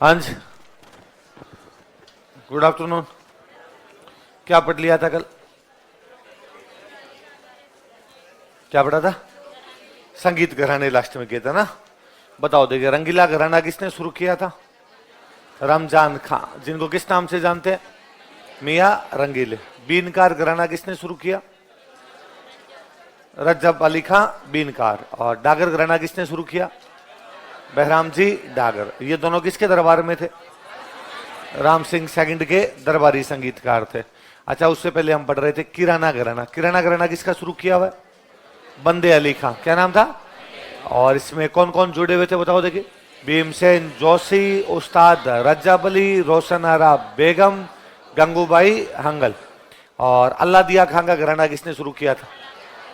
अंज, good afternoon. क्या पढ़ लिया था कल? क्या पढ़ा था? संगीत घराने लास्ट में किया था ना। बताओ, देखिए, रंगीला घराना किसने शुरू किया था? रमजान खां, जिनको किस नाम से जानते हैं? मियां रंगीले। बीनकार घराना किसने शुरू किया? रजब अली खां बीनकार। और डागर घराना किसने शुरू किया? बहराम जी डागर। ये दोनों किसके दरबार में थे? राम सिंह सेकंड के दरबारी संगीतकार थे। अच्छा, उससे पहले हम पढ़ रहे थे किराना घराना। किराना घराना किसका शुरू किया हुआ? बंदे अली खां। क्या नाम था? और इसमें कौन कौन जुड़े हुए थे बताओ? देखिए, भीमसेन जोशी, उस्ताद रजब अली, रोशन आरा बेगम, गंगूबाई हंगल। और अल्लाह दिया खां का घराना किसने शुरू किया था?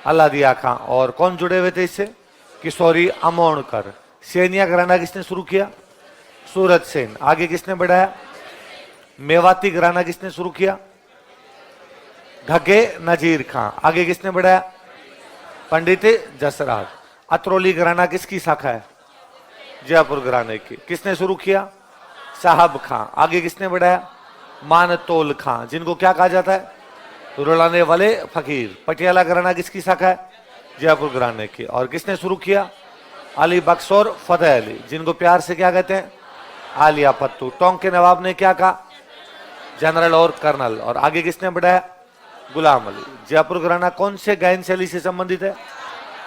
अल्लाह दिया खां। और कौन जुड़े हुए थे इससे? किशोरी अमोणकर। सेनिया घराना किसने शुरू किया? सूरज सेन। आगे किसने बढ़ाया? मेवाती घराना किसने शुरू किया? घगे नजीर खां। आगे किसने बढ़ाया? पंडित जसराज। अतरौली घराना किसकी शाखा है? जयपुर घराने की। किसने शुरू किया? साहब खां। आगे किसने बढ़ाया? मानतोल खां, जिनको क्या कहा जाता है? रुलाने वाले फकीर। पटियाला घराना किसकी शाखा है? जयपुर घराने की। और किसने शुरू किया? अली बख्श और फतेह अली, जिनको प्यार से क्या कहते हैं? आलिया पत्तू। टोंक के नवाब ने क्या कहा? जनरल और कर्नल। और आगे किसने बढ़ाया? गुलाम अली। जयपुर घराना कौन से गायन शैली से संबंधित है?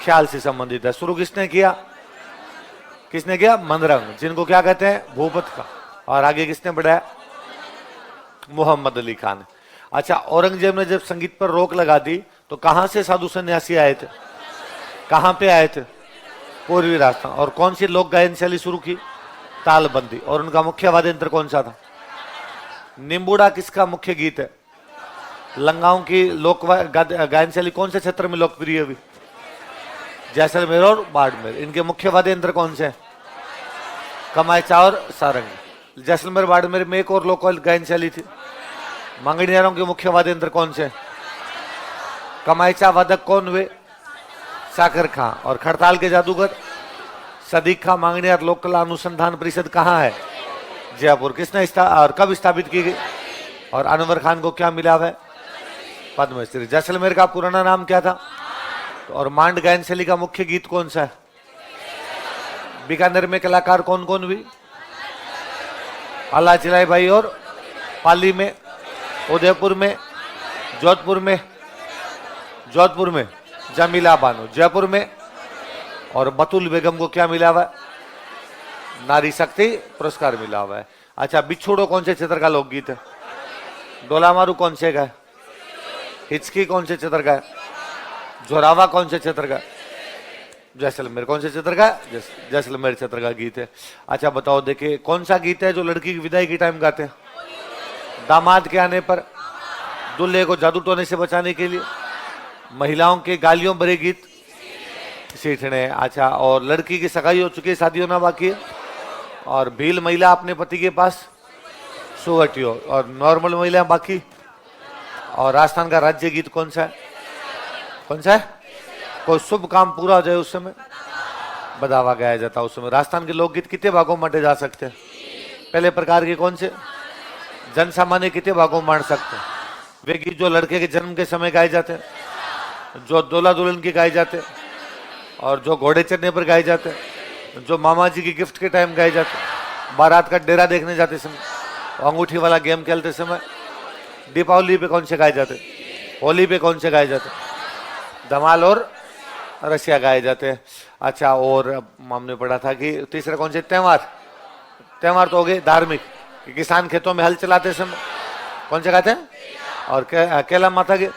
ख्याल से संबंधित है। शुरू किसने किया? किसने किया? मनरंग, जिनको क्या कहते हैं? भूपत का। और आगे किसने बढ़ाया? मोहम्मद अली खान। अच्छा, औरंगजेब ने जब संगीत पर रोक लगा दी तो कहां से साधु सन्यासी आए थे? कहां पे आए थे? पूर्वी राजस्थान। और कौन सी लोक गायन शैली शुरू की? तालबंदी। और उनका मुख्य वाद्य यंत्र कौन सा था? निम्बुड़ा किसका मुख्य गीत है? लंगाओं की लोक गायन शैली कौन से क्षेत्र में लोकप्रिय हुई? जैसलमेर और बाड़मेर। इनके मुख्य वाद्य यंत्र कौन से हैं? कमायचा और सारंगी। जैसलमेर बाड़मेर में एक और लोक गायन शैली थी। मंगनियारों के मुख्य वाद्य यंत्र कौन से? कमायचा वादक कौन हुए? साकर खां। और खड़ताल के जादूगर? सदीक खां। मांगनियार लोक कला अनुसंधान परिषद कहाँ है? जयपुर। किसने और कब स्थापित की गई? और अनवर खान को क्या मिला है? पद्मश्री। जैसलमेर का पुराना नाम क्या था? और मांड गायन शैली का मुख्य गीत कौन सा है? बीकानेर में कलाकार कौन कौन हुई? अल्लाह चिलाई भाई। और पाली में, उदयपुर में, जोधपुर में, जोधपुर में जमीला बानो। जयपुर में, और बतुल बेगम को क्या मिला हुआ है? नारी शक्ति पुरस्कार मिला हुआ है। अच्छा, बिछोड़ो कौन से क्षेत्र का लोकगीत है? डोलामारू कौन से का है? हिचकी कौन से क्षेत्र का है? जोरावा कौन से क्षेत्र का? जैसलमेर। कौन से क्षेत्र का? जैसलमेर क्षेत्र का गीत है। अच्छा बताओ, देखिए, कौन सा गीत है जो लड़की की विदाई की टाइम गाते हैं? दामाद के आने पर, दूल्हे को जादू टोने से बचाने के लिए, महिलाओं के गालियों भरे गीत, सीठने। अच्छा, और लड़की की सगाई हो चुकी है, शादी होना बाकी है, और भील महिला अपने पति के पास सुवटियो, और नॉर्मल महिला बाकी। और राजस्थान का राज्य गीत कौन सा है? कौन सा है? कोई शुभ काम पूरा हो जाए उस समय बधावा गाया जाता है। उस समय राजस्थान के लोकगीत कितने भागों में बांटे जा सकते हैं? पहले प्रकार के कौन से? जन सामान्य कितने भागों में बांट सकते हैं? वे गीत जो लड़के के जन्म के समय गाए जाते हैं, जो दूल्हा दुल्हन के गाए जाते हैं, और जो घोड़े चढ़ने पर गाए जाते हैं, जो मामा जी की गिफ्ट के टाइम गाए जाते हैं, बारात का डेरा देखने जाते समय, अंगूठी वाला गेम खेलते समय, दीपावली पे कौन से गाए जाते, होली पे कौन से गाए जाते, धमाल और रसिया गाए जाते हैं। अच्छा, और हमने पढ़ा था कि तीसरा कौन से? त्योहार। त्योहार तो हो गए धार्मिक, किसान खेतों में हल चलाते समय कौन से गाते हैं? और कैला माता के,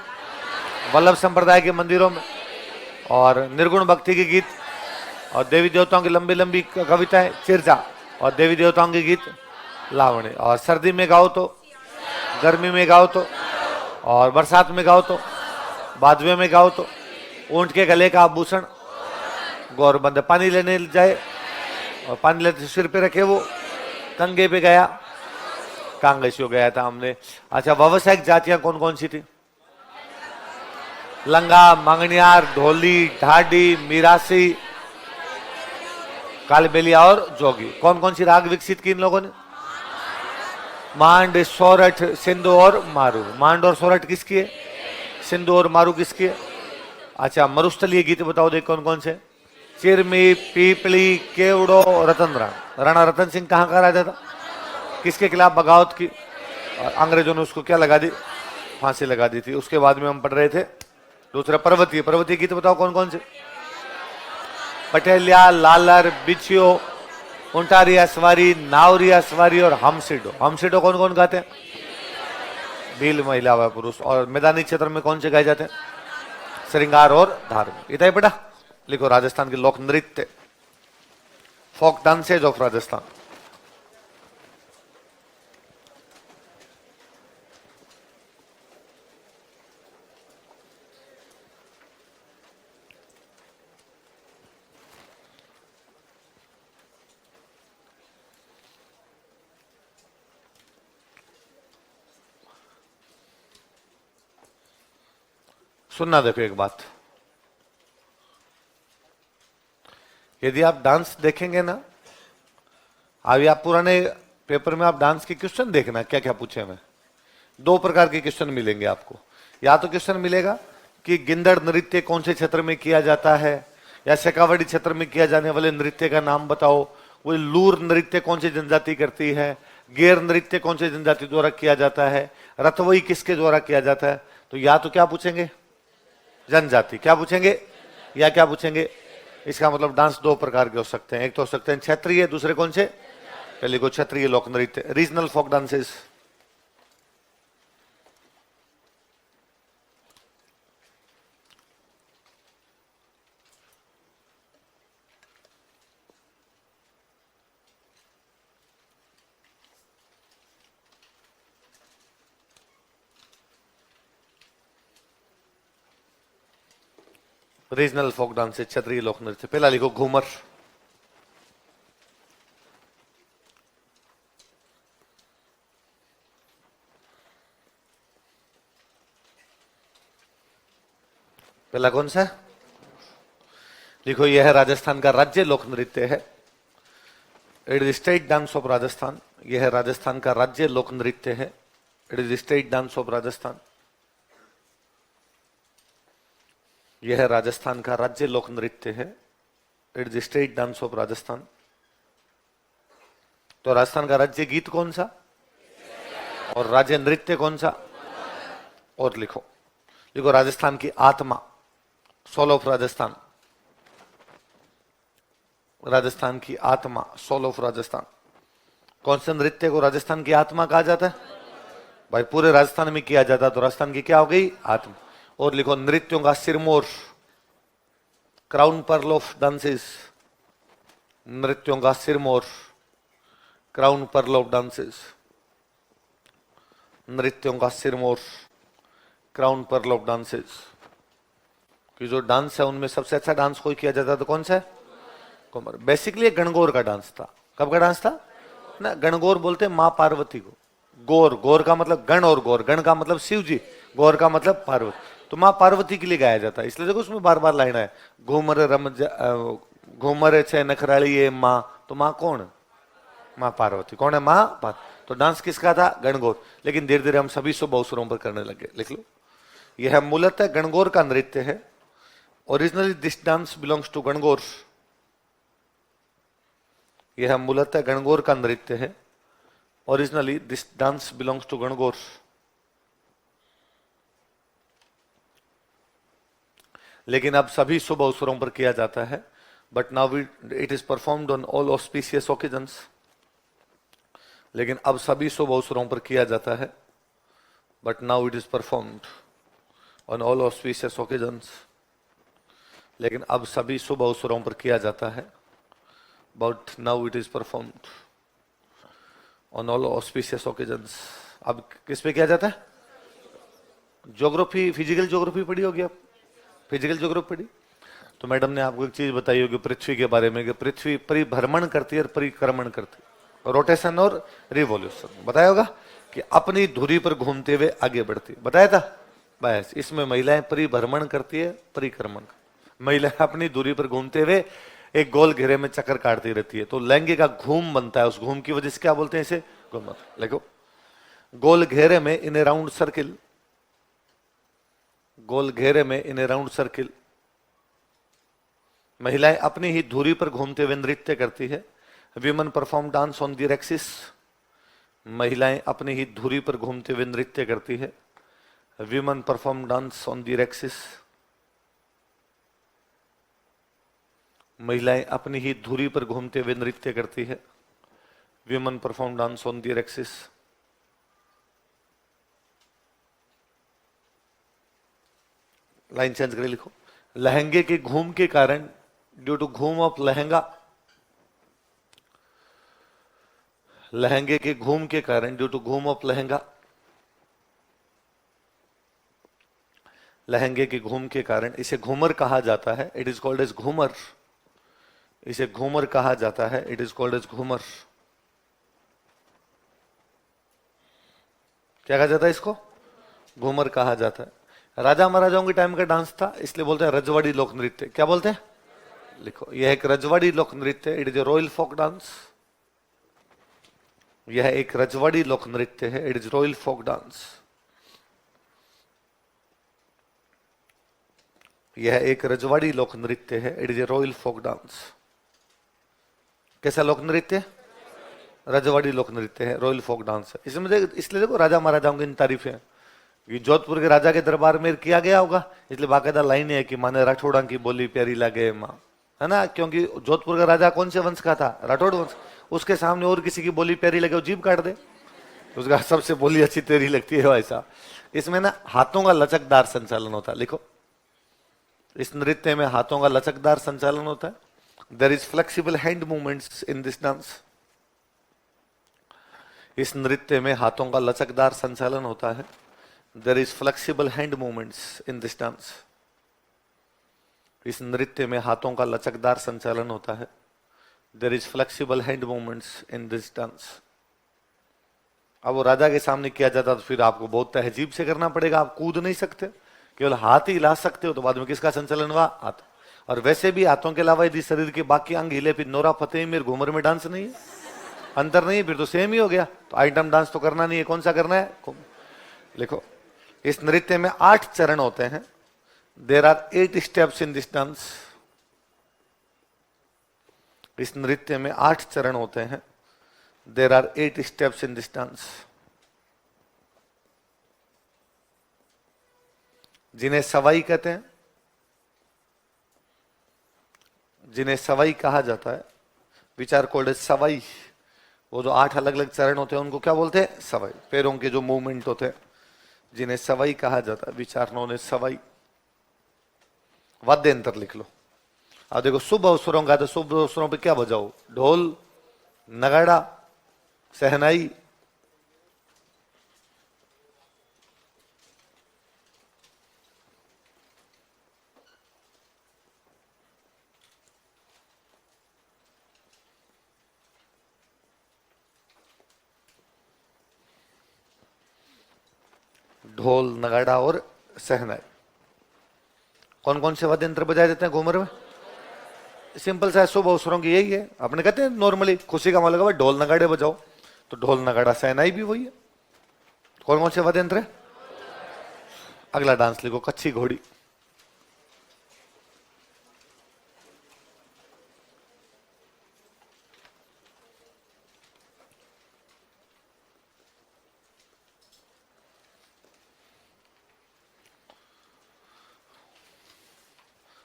वल्लभ संप्रदाय के मंदिरों में, और निर्गुण भक्ति के गीत, और देवी देवताओं की लंबी लंबी कविताएं चिरजा, और देवी देवताओं के गीत लावणी। और सर्दी में गाओ तो, गर्मी में गाओ तो, और बरसात में गाओ तो, बादवे में गाओ तो, ऊंट के गले का आभूषण गौरबंद। पानी लेने जाए और पानी लेते सिर पे रखे वो कंगे पे गया, कांग्रेसियों गया था हमने। अच्छा, व्यावसायिक जातियां कौन कौन सी थी? लंगा, मांगनियार, ढोली, ढाडी, मीरासी, कालबेलिया और जोगी। कौन कौन सी राग विकसित की इन लोगों ने? मांड, सोरठ, सिंधु और मारू। मांड और सोरठ किसकी है? सिंधु और मारू किसकी है? अच्छा, मरुस्थलीय गीत बताओ देख कौन कौन से? चिरमी, पीपली, केवड़ो, रतन राम। राणा रतन सिंह कहाँ का राजा था? किसके खिलाफ बगावत की? और अंग्रेजों ने उसको क्या लगा दी? फांसी लगा दी थी। उसके बाद में हम पढ़ रहे थे दूसरा पर्वतीय। पर्वतीय गीत बताओ कौन कौन से? पटेलिया, लालर, बिछियो, उंटारिया सवारी, नावरिया सवारी और हमसिडो। हमसिडो कौन कौन गाते हैं? भील, महिला व पुरुष। और मैदानी क्षेत्र में कौन से गाए जाते हैं? श्रृंगार और धार्मिक। इतना ही बेटा लिखो। राजस्थान के लोक नृत्य, फोक डांसेज ऑफ राजस्थान। सुनना देखो एक बात, यदि आप डांस देखेंगे ना, अभी आप पुराने पेपर में आप डांस के क्वेश्चन देखना क्या क्या पूछे मैं। दो प्रकार के क्वेश्चन मिलेंगे आपको। या तो क्वेश्चन मिलेगा कि गिंदड़ नृत्य कौन से क्षेत्र में किया जाता है, या शेखावटी क्षेत्र में किया जाने वाले नृत्य का नाम बताओ। वो लूर नृत्य कौन सी जनजाति करती है, गेर नृत्य कौन सी जनजाति द्वारा किया जाता है, रथवई किसके द्वारा किया जाता है। तो या तो क्या पूछेंगे? जनजाति। क्या पूछेंगे? या क्या पूछेंगे? इसका मतलब डांस दो प्रकार के हो सकते हैं। एक तो हो सकते हैं क्षेत्रीय, दूसरे कौन से? पहले को क्षेत्रीय लोक नृत्य, regional folk dances. Regional folk dances, क्षेत्रीय लोक नृत्य। पहला लिखो घूमर। पहला कौन सा? लिखो, यह है राजस्थान का राज्य लोक नृत्य है। It is state dance of Rajasthan. यह है राजस्थान का राज्य लोक नृत्य है। It is state dance of Rajasthan. यह है राजस्थान का राज्य लोक नृत्य है। It is state dance of Rajasthan. तो राजस्थान का राज्य गीत कौन सा और राज्य नृत्य कौन सा? और लिखो, लिखो राजस्थान की आत्मा, सोल ऑफ राजस्थान। राजस्थान की आत्मा, सोल ऑफ राजस्थान। कौन से नृत्य को राजस्थान की आत्मा कहा जाता है? भाई पूरे राजस्थान में किया जाता, तो राजस्थान की क्या हो गई? आत्मा। और लिखो, नृत्यों का Sirmaur, crown pearl of dances. नृत्यों का Sirmaur, crown pearl of dances. नृत्यों का Sirmaur, crown pearl of dances. कि जो डांस है उनमें सबसे अच्छा डांस कोई किया जाता तो कौन सा है? कुमार। बेसिकली गणगौर का डांस था। कब का डांस था ना? गणगौर बोलते माँ पार्वती को। गौर, गौर का मतलब गण, और गौर, गण का मतलब शिव जी, गौर का मतलब पार्वती। तो माँ पार्वती के लिए गाया जाता है। इसलिए देखो उसमें बार बार लाइन है, घूमर घूमर छे नखराली ये माँ। तो माँ कौन? माँ पार्वती। कौन है? माँ। तो डांस किसका था? गणगौर। लेकिन धीरे धीरे हम सभी शुभ अवसरों पर करने लगे। लिख लो, यह मूलतः गणगौर का नृत्य है। Originally this dance belongs to Gangaur. यह मूलतः गणगौर का नृत्य है। Originally this dance belongs to Gangaur. लेकिन अब सभी शुभ अवसरों पर किया जाता है। But now it is performed on all auspicious occasions. लेकिन अब सभी शुभ अवसरों पर किया जाता है। But now it is performed on all auspicious occasions. लेकिन अब सभी शुभ अवसरों पर किया जाता है। But now it is performed on all auspicious occasions. अब किस पे किया जाता है? ज्योग्राफी, फिजिकल ज्योग्राफी पढ़ी होगी आप? फिजिकल ज्योग्राफी पढ़ी? तो मैडम ने आपको एक चीज बताई होगी पृथ्वी के बारे में, कि पृथ्वी परिभ्रमण करती है और परिक्रमण करती है, रोटेशन और रिवॉल्यूशन। बताया होगा कि अपनी धुरी पर घूमते हुए आगे बढ़ती है। बताया था? बस इसमें महिलाएं परिभ्रमण करती है, परिक्रमण। महिलाएं अपनी दूरी पर घूमते हुए एक गोल घेरे में चक्कर काटती रहती है, तो लहंगे का घूम बनता है। उस घूम की वजह से क्या बोलते हैं? इसे घूमर। देखो, गोल घेरे में इन ए राउंड सर्किल, गोल घेरे में इन ए राउंड सर्किल महिलाएं अपनी ही धुरी पर घूमते हुए नृत्य करती है। Women perform dance on their axis, महिलाएं अपनी ही धुरी पर घूमते हुए नृत्य करती है। Women perform dance on their axis, महिलाएं अपनी ही धुरी पर घूमते हुए नृत्य करती है। Women perform dance on their axis. Line change करके लिखो। लहंगे के घूम के कारण, ड्यू टू घूम ऑफ लहंगा, लहंगे के घूम के कारण, ड्यू टू घूम ऑफ लहंगा, लहंगे के घूम के कारण इसे घूमर कहा जाता है। It is called as Ghoomar, इसे घूमर कहा जाता है। It is called as Ghoomar. क्या कहा जाता है इसको? घूमर कहा जाता है। राजा महाराजाओं के टाइम का डांस था, इसलिए बोलते हैं रजवाड़ी लोक नृत्य। क्या बोलते हैं? लिखो, यह एक रजवाड़ी लोक नृत्य। It is a royal folk dance. यह एक रजवाड़ी लोक नृत्य है। It is royal folk dance. यह एक रजवाड़ी लोक नृत्य है। It is a royal folk dance. कैसा लोक नृत्य? रजवाड़ी लोक नृत्य है, रॉयल फोक डांस है। इसलिए देखो राजा महाराजाओं की तारीफें हैं। ये जोधपुर के राजा के दरबार में किया गया होगा, इसलिए बाकायदा लाइन है कि माने राठौड़ा की बोली प्यारी लगे माँ, है ना। क्योंकि जोधपुर का राजा कौन से वंश का था? राठौड़ वंश। उसके सामने और किसी की बोली प्यारी लगे, वो जीभ काट दे, उसका सबसे बोली अच्छी तेरी लगती है वैसा। इसमें ना हाथों का लचकदार संचालन होता है। लिखो, इस नृत्य में हाथों का लचकदार संचालन होता है। There is flexible hand movements in this dance. इस नृत्य में हाथों का लचकदार संचालन होता है। There is flexible hand movements in this dance. इस नृत्य में हाथों का लचकदार संचालन होता है। There is flexible hand movements in this dance. अब वो राजा के सामने किया जाता तो फिर आपको बहुत तहजीब से करना पड़ेगा। आप कूद नहीं सकते, केवल हाथ ही हिला सकते हो। तो बाद में किसका संचालन हुआ? हाथ। और वैसे भी हाथों के अलावा यदि शरीर के बाकी अंग हिले, फिर नोरा फतेह मीर घूमर में डांस नहीं है, अंतर नहीं है, फिर तो सेम ही हो गया। तो आइटम डांस तो करना नहीं है, कौन सा करना है? लिखो, इस नृत्य में 8 चरण होते हैं। There are 8 steps in this dance. इस नृत्य में 8 चरण होते हैं। There are 8 steps in this dance, जिन्हें सवाई कहते हैं, जिन्हें सवाई कहा जाता है। विचार कॉल्ड एज सवाई। वो जो 8 अलग अलग चरण होते हैं उनको क्या बोलते हैं? सवाई। पैरों के जो मूवमेंट होते हैं, जिन्हें सवाई कहा जाता है। विचार नोन एज सवाई। वाद्य यंत्र लिख लो। अब देखो, शुभ अवसरों का, तो शुभ अवसरों पे क्या बजाओ? ढोल, नगाड़ा, सहनाई। ढोल, नगाड़ा और सहनाई। कौन कौन से वाद्य यंत्र बजाए जाते हैं घूमर में? सिंपल सा शुभ अवसरों की यही है। अपने कहते हैं नॉर्मली खुशी का मतलब ढोल नगाड़े बजाओ, तो ढोल नगाड़ा सहनाई भी वही है। कौन कौन से वाद्य यंत्र है? अगला डांस लिखो, कच्ची घोड़ी।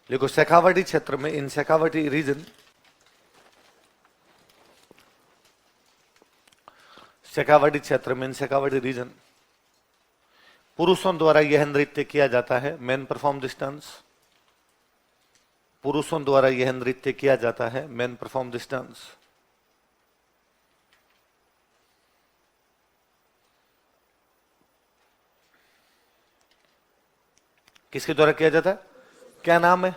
देखो, शेखावटी क्षेत्र में, इन शेखावटी रीजन, शेखावटी क्षेत्र में, इन शेखावटी रीजन, पुरुषों द्वारा यह नृत्य किया जाता है। Main perform this dance. पुरुषों द्वारा यह नृत्य किया जाता है। Main perform this dance. किसके द्वारा किया जाता है? क्या नाम है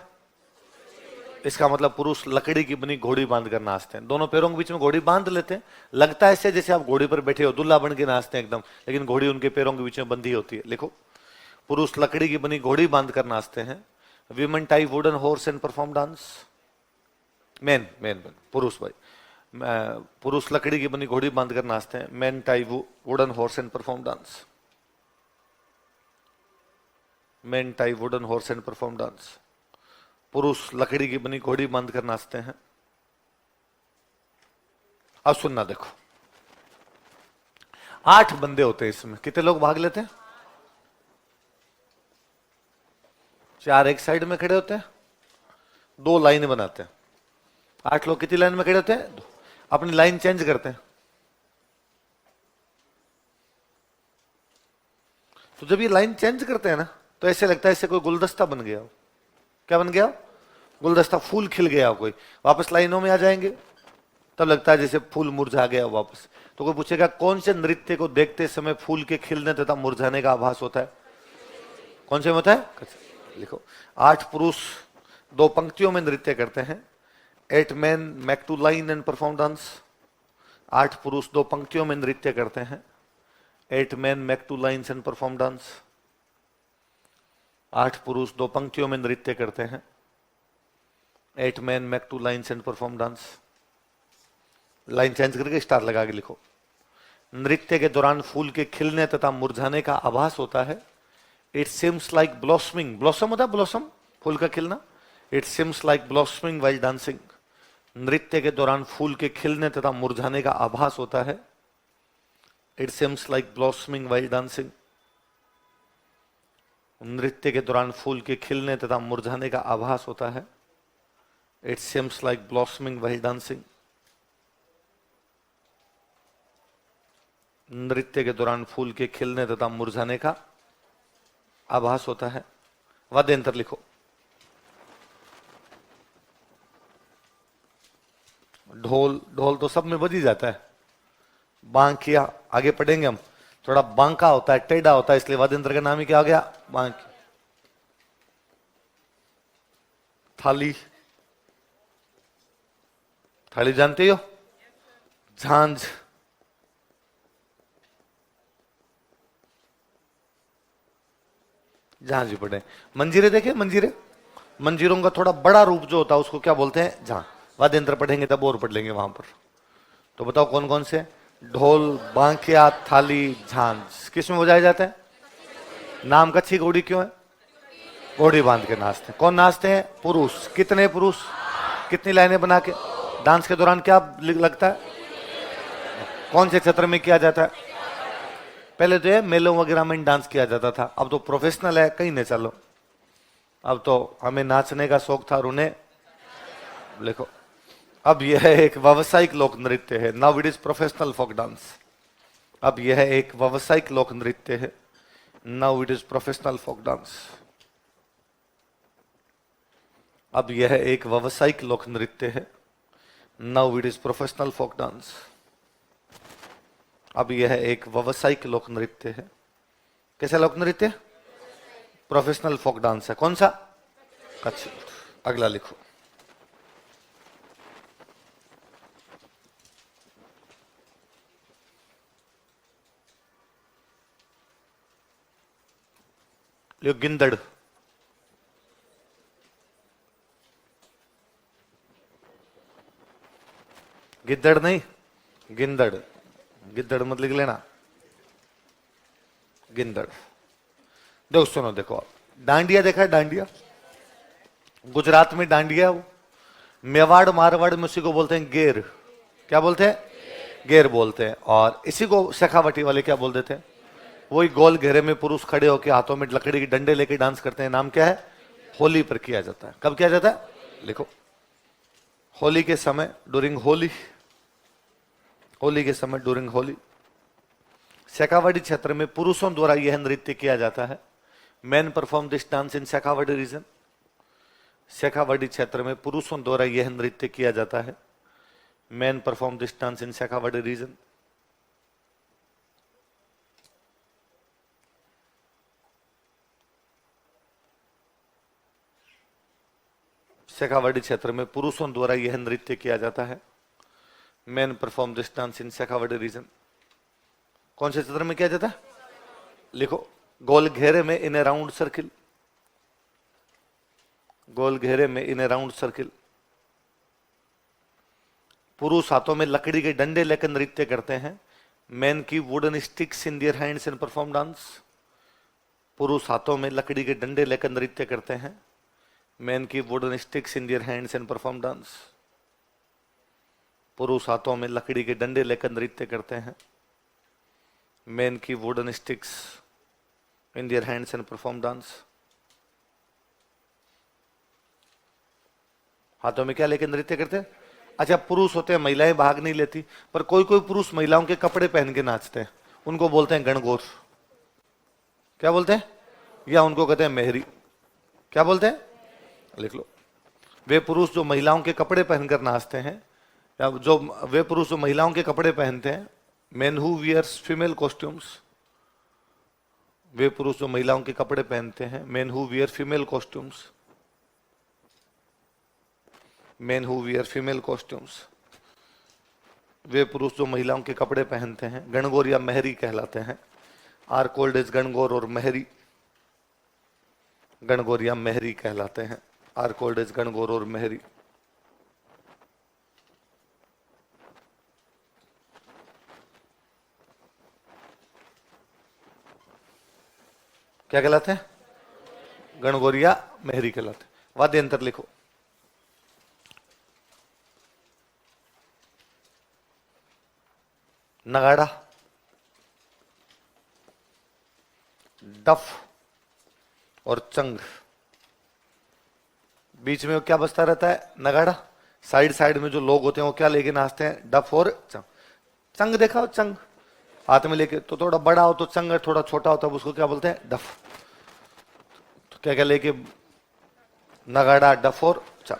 इसका? मतलब पुरुष लकड़ी की बनी घोड़ी बांध कर नाचते हैं। दोनों पैरों के बीच में घोड़ी बांध लेते हैं। लगता है ऐसे जैसे आप घोड़ी पर बैठे हो, दुल्ला बन के नाचते हैं एकदम, लेकिन घोड़ी उनके पैरों के बीच में बंधी होती है। लिखो, पुरुष लकड़ी की बनी घोड़ी बांध कर नाचते हैं। Women tie wooden horse and perform dance. Main main main पुरुष भाई। पुरुष लकड़ी की बनी घोड़ी बांध कर नाचते हैं। Man tie wooden horse and perform dance. Man tie wooden horse and perform dance. पुरुष लकड़ी की बनी घोड़ी बांध कर नाचते हैं। अब सुनना देखो, 8 बंदे होते हैं इसमें, कितने लोग भाग लेते हैं? 4 एक साइड में खड़े होते हैं, 2 लाइन बनाते हैं। 8 लोग कितनी लाइन में खड़े होते हैं? 2। अपनी लाइन चेंज करते हैं। तो जब ये लाइन चेंज करते हैं ना, तो ऐसे लगता है इससे कोई गुलदस्ता बन गया हो। क्या बन गया? गुलदस्ता, फूल खिल गया हो। कोई वापस लाइनों में आ जाएंगे तब लगता है जैसे फूल मुरझा गया हो वापस। तो कोई पूछेगा कौन से नृत्य को देखते समय फूल के खिलने तथा मुरझाने का आभास होता है? कौन से में होता है? लिखो, 8 पुरुष 2 पंक्तियों में नृत्य करते हैं। 8 men make to line and perform dance। 8 पुरुष 2 पंक्तियों में नृत्य करते हैं। 8 men make to lines and perform dance। 8 पुरुष 2 पंक्तियों में नृत्य करते हैं। 8 men make to lines and perform dance। Line change करके स्टार लगा के लिखो। नृत्य के दौरान फूल के खिलने तथा मुरझाने का आभास होता है। It seems like blossoming. Blossom होता है ब्लॉसम, फूल का खिलना। It seems like blossoming while dancing. नृत्य के दौरान फूल के खिलने तथा मुरझाने का आभास होता है। It seems like blossoming while dancing. नृत्य के दौरान फूल के खिलने तथा मुरझाने का आभास होता है। It seems like blossoming while dancing. नृत्य के दौरान फूल के खिलने तथा मुरझाने का आभास होता है। वाद्यंत्र लिखो। ढोल, ढोल तो सब में बज ही जाता है। बांकिया, आगे पढ़ेंगे हम, थोड़ा बांका होता है, टेढ़ा होता है, इसलिए वाद्यंत्र का नाम ही क्या आ गया? बांकी। थाली, थाली जानते हो? झांझ, झांझ भी पढ़े। मंजीरे देखे? मंजीरे, मंजीरों का थोड़ा बड़ा रूप जो होता है उसको क्या बोलते हैं? झां। वाद्यंत्र पढ़ेंगे तब और पढ़ लेंगे वहां पर। तो बताओ कौन कौन से? ढोल, बांकिया, थाली, झांझ किस में बजाया जाता है? नाम कच्छी घोड़ी क्यों है? घोड़ी बांध के नाचते हैं। कौन नाचते हैं? पुरुष। कितने पुरुष? कितनी लाइनें बना के? डांस के दौरान क्या लगता है? कौन से क्षेत्र में किया जाता है? पहले तो ये मेलों वगैरह में डांस किया जाता था, अब तो प्रोफेशनल है, कहीं नहीं चलो। अब तो हमें नाचने का शौक था और उन्हें लिखो। अब यह एक व्यावसायिक लोक नृत्य है। Now it is professional folk dance. अब यह एक व्यावसायिक लोक नृत्य है। Now it is professional folk dance. अब यह एक व्यावसायिक लोक नृत्य है। Now it is professional folk dance. अब यह एक व्यावसायिक लोक नृत्य है। कैसा लोक नृत्य? प्रोफेशनल फोक डांस है। कौन सा? कच्छी। अगला लिखो। लिखो गिंदड़। गिद्दड़ नहीं, गिंदड़। गिद्दड़ मत लिख लेना, गिंदड़। देखो सुनो, देखो डांडिया देखा है? डांडिया गुजरात में डांडिया, वो मेवाड़ मारवाड़ में उसी को बोलते हैं गेर। क्या बोलते हैं? गेर बोलते हैं। और इसी को शेखावटी वाले क्या बोल देते हैं? वही गोल घेरे में पुरुष खड़े होकर हाथों में लकड़ी की डंडे लेके डांस करते हैं। नाम क्या है? होली पर किया जाता है। कब किया जाता है? लिखो, होली के समय, ड्यूरिंग होली। होली के समय, ड्यूरिंग होली। शेखावाटी क्षेत्र में पुरुषों द्वारा यह नृत्य किया जाता है। Man perform this dance in Shekhawati region. Shekhawati क्षेत्र में पुरुषों द्वारा यह नृत्य किया जाता है। Man perform this dance in Shekhawati region. Shekhawati क्षेत्र में पुरुषों द्वारा यह नृत्य किया जाता है। Man perform this dance in Shekhawati region. कौन से क्षेत्र में किया जाता है? लिखो, गोल घेरे में इन ए राउंड सर्किल। गोल घेरे में इन ए राउंड सर्किल। पुरुष हाथों में लकड़ी के डंडे लेकर नृत्य करते हैं। मैन की wooden sticks in their hands and perform dance. पुरुष हाथों में लकड़ी के डंडे लेकर नृत्य करते हैं। मैन की wooden sticks in their hands and perform dance. पुरुष हाथों में लकड़ी के डंडे लेकर नृत्य करते हैं। मैन की wooden sticks in their hands and perform dance. हाथों में क्या लेकर नृत्य करते हैं? अच्छा, पुरुष होते हैं, महिलाएं भाग नहीं लेती, पर कोई कोई पुरुष महिलाओं के कपड़े पहन के नाचते हैं, उनको बोलते हैं गणगौर। क्या बोलते हैं? या उनको कहते हैं मेहरी। क्या बोलते हैं? लिख लो। वे पुरुष जो महिलाओं के कपड़े पहनकर नाचते हैं, या जो वे पुरुष जो महिलाओं के कपड़े पहनते हैं, men who wears female costumes. वे पुरुष जो महिलाओं के कपड़े पहनते हैं, men who wear female costumes. Men who wear female costumes. वे पुरुष जो महिलाओं के कपड़े पहनते हैं, गणगौर या मेहरी कहलाते हैं। आर कोल्ड एज गणगौर और मेहरी। गणगौर या मेहरी कहलाते हैं। आर कोल्ड एज गणगौर और मेहरी। क्या कहलाते हैं? गणगौर या मेहरी कहलाते हैं। वाद्य यंत्र लिखो। नगाड़ा, डफ और चंग। बीच में क्या बजता रहता है? नगाड़ा। साइड साइड में जो लोग होते हैं वो क्या लेके नाचते हैं? डफ और चंग। चंग देखा हो? चंग हाथ में लेके, तो थोड़ा बड़ा हो तो चंग, थोड़ा छोटा हो तब उसको क्या बोलते हैं? डफ। तो क्या क्या लेके? नगाड़ा, डफ और चंग।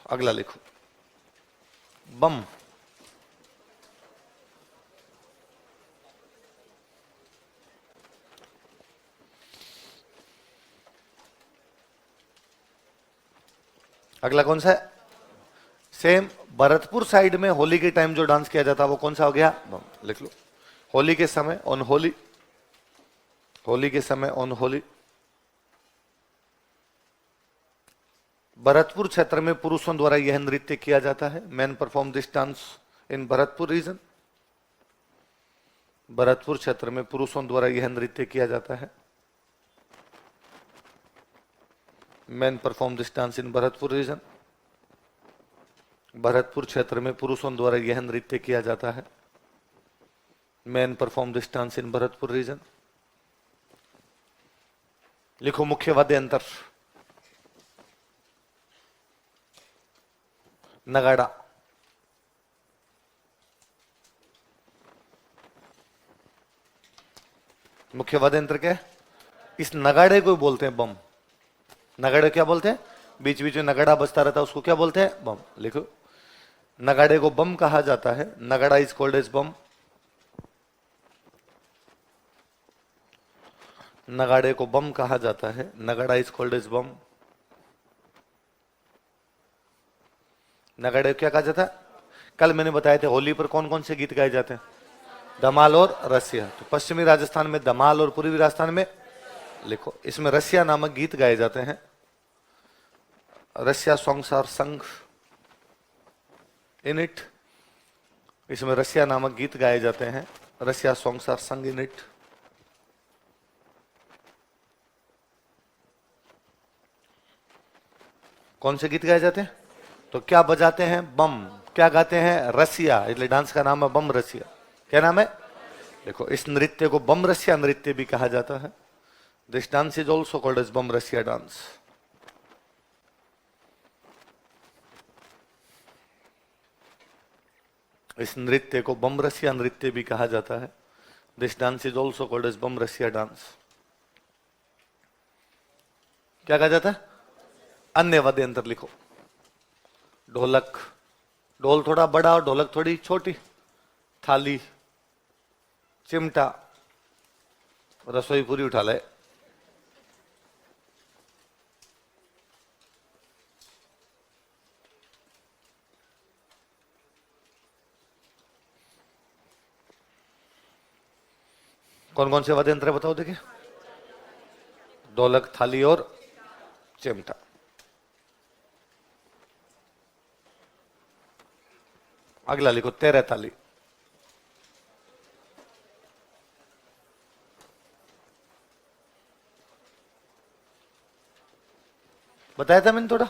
अगला लिखो। बम। अगला कौन सा है? सेम भरतपुर साइड में होली के टाइम जो डांस किया जाता है वो कौन सा हो गया? बम। लिख लो। होली के समय ऑन होली। होली के समय ऑन होली। भरतपुर क्षेत्र में पुरुषों द्वारा यह नृत्य किया जाता है। Man perform this dance in Bharatpur region. Bharatpur क्षेत्र में पुरुषों द्वारा यह नृत्य किया जाता है। Man perform this dance in Bharatpur region. Bharatpur क्षेत्र में पुरुषों द्वारा यह नृत्य किया जाता है। Man perform this dance in Bharatpur region. लिखो मुख्य वाद्य अंतर। नगाड़ा। मुख्य वाद्य यंत्र क्या है? इस नगाड़े को बोलते हैं बम। नगाड़े क्या बोलते हैं? बीच बीच में नगाड़ा बजता रहता है, उसको क्या बोलते हैं? बम। लिखो। नगाड़े को बम कहा जाता है। नगाड़ा इज कॉल्ड एज बम। नगाड़े को बम कहा जाता है। नगाड़ा इज कॉल्ड एज बम। नगाड़े क्या कहा जाता है? कल मैंने बताया थे होली पर कौन कौन से गीत गाए जाते हैं? धमाल और रसिया। तो पश्चिमी राजस्थान में धमाल और पूर्वी राजस्थान में, लिखो, इसमें रसिया नामक गीत गाए जाते हैं। रसिया सॉन्ग्स आर संग इन इट। इसमें रसिया नामक गीत गाए जाते हैं। रसिया सॉन्ग्स आर संग इन इट। कौन से गीत गाए जाते हैं? तो क्या बजाते हैं? बम। क्या गाते हैं? रसिया। इसलिए डांस का नाम है बम रसिया। क्या नाम है? देखो, इस नृत्य को बम रसिया नृत्य भी कहा जाता है। This dance is also called as Bam Rasiya dance. इस नृत्य को बम रसिया नृत्य भी कहा जाता है। This dance is also called as Bam Rasiya dance. क्या कहा जाता है? अन्य वाद्य यंत्र लिखो। ढोलक। ढोल थोड़ा बड़ा और ढोलक थोड़ी छोटी। थाली, चिमटा, रसोई पूरी उठा ले। कौन कौन से वाद्य यंत्र बताओ देखिए? ढोलक, थाली और चिमटा। अगला लिखो 13 ताली। बताया था मैंने थोड़ा,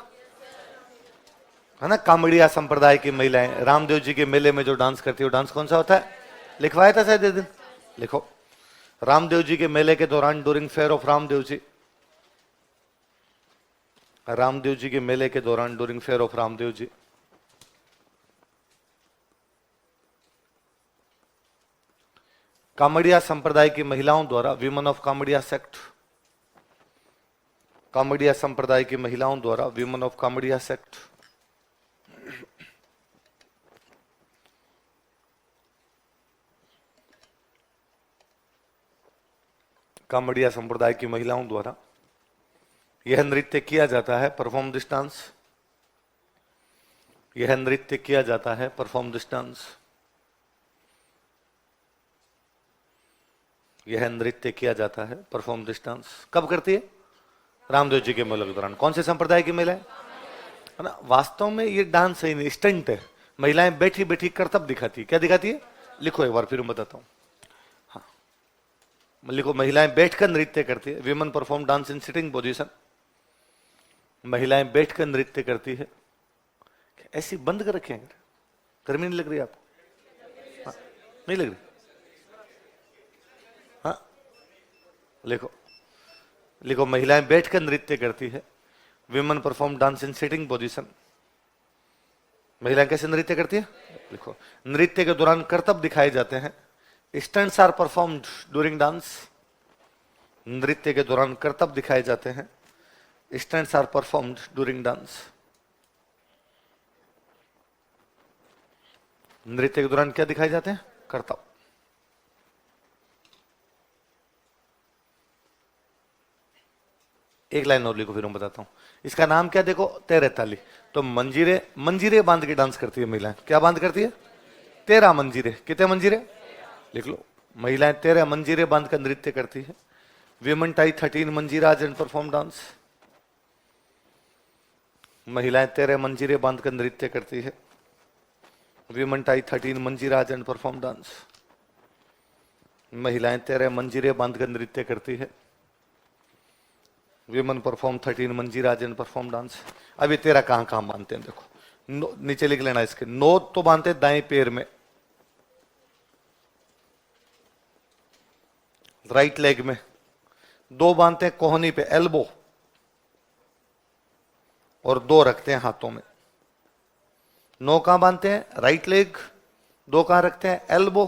है ना। कामड़िया संप्रदाय की महिलाएं रामदेव जी के मेले में जो डांस करती है वो डांस कौन सा होता है? लिखवाया था शायद इस दिन। लिखो, रामदेव जी के मेले के दौरान during fair of Ramdev ji, Ramdev ji के मेले के दौरान during fair of Ramdev ji, Kamadia संप्रदाय की महिलाओं द्वारा, women of Kamadia sect, Kamadia संप्रदाय की महिलाओं द्वारा, women of Kamadia sect, Kamadia संप्रदाय की महिलाओं द्वारा यह नृत्य किया जाता है, परफॉर्म दिस डांस, यह नृत्य किया जाता है, परफॉर्म दिस डांस, यह नृत्य किया जाता है, परफॉर्म दिस डांस। कब करती है? रामदेव जी के मेले के दौरान। कौन से संप्रदाय की महिलाएं, है ना। वास्तव में ये डांस है नहीं, स्टंट है। महिलाएं बैठी बैठी करतब दिखाती है। क्या दिखाती है? लिखो एक बार फिर मैं बताता हूं। हाँ, लिखो, महिलाएं बैठकर नृत्य करती है। Women perform dance in sitting position. महिलाएं बैठकर नृत्य करती है। ऐसी बंद कर रखे हैं, गर्मी नहीं लग रही आपको? हाँ, नहीं लग रही? हाँ, लिखो, लिखो, महिलाएं बैठकर नृत्य करती है। Women perform dance in sitting position. महिलाएं कैसे नृत्य करती है? लिखो, नृत्य के दौरान करतब दिखाए जाते हैं। Stunts are performed during dance. नृत्य के दौरान करतब दिखाए जाते हैं। Stunts are performed during dance. नृत्य के दौरान क्या दिखाए जाते हैं? करतब। एक लाइन और लिखो, फिर मैं बताता हूं इसका नाम क्या। देखो, 13 ताली। तो मंजीरे, मंजीरे बांध के डांस करती है महिलाएं। क्या बांध करती है? 13 मंजीरे। कितने मंजीरे? लिख लो, महिलाएं 13 मंजीरे बांध कर नृत्य करती है। Women tie 13 manjiras and perform dance. महिलाएं 13 मंजीरे बांध कर नृत्य करती है। Women tie 13 manjiras and perform dance. महिलाएं 13 मंजीरे बांध कर नृत्य करती है। Women perform 13 manjiras and perform dance. अब ये 13 कहां कहां बांधते हैं देखो, नीचे लिख लेना इसके। 9 तो बांधते हैं दाएं पैर में, राइट लेग में। 2 बांधते हैं कोहनी पे, एल्बो, और 2 रखते हैं हाथों में। 9 कहां बांधते हैं? Right leg. 2 कहां रखते हैं? एल्बो,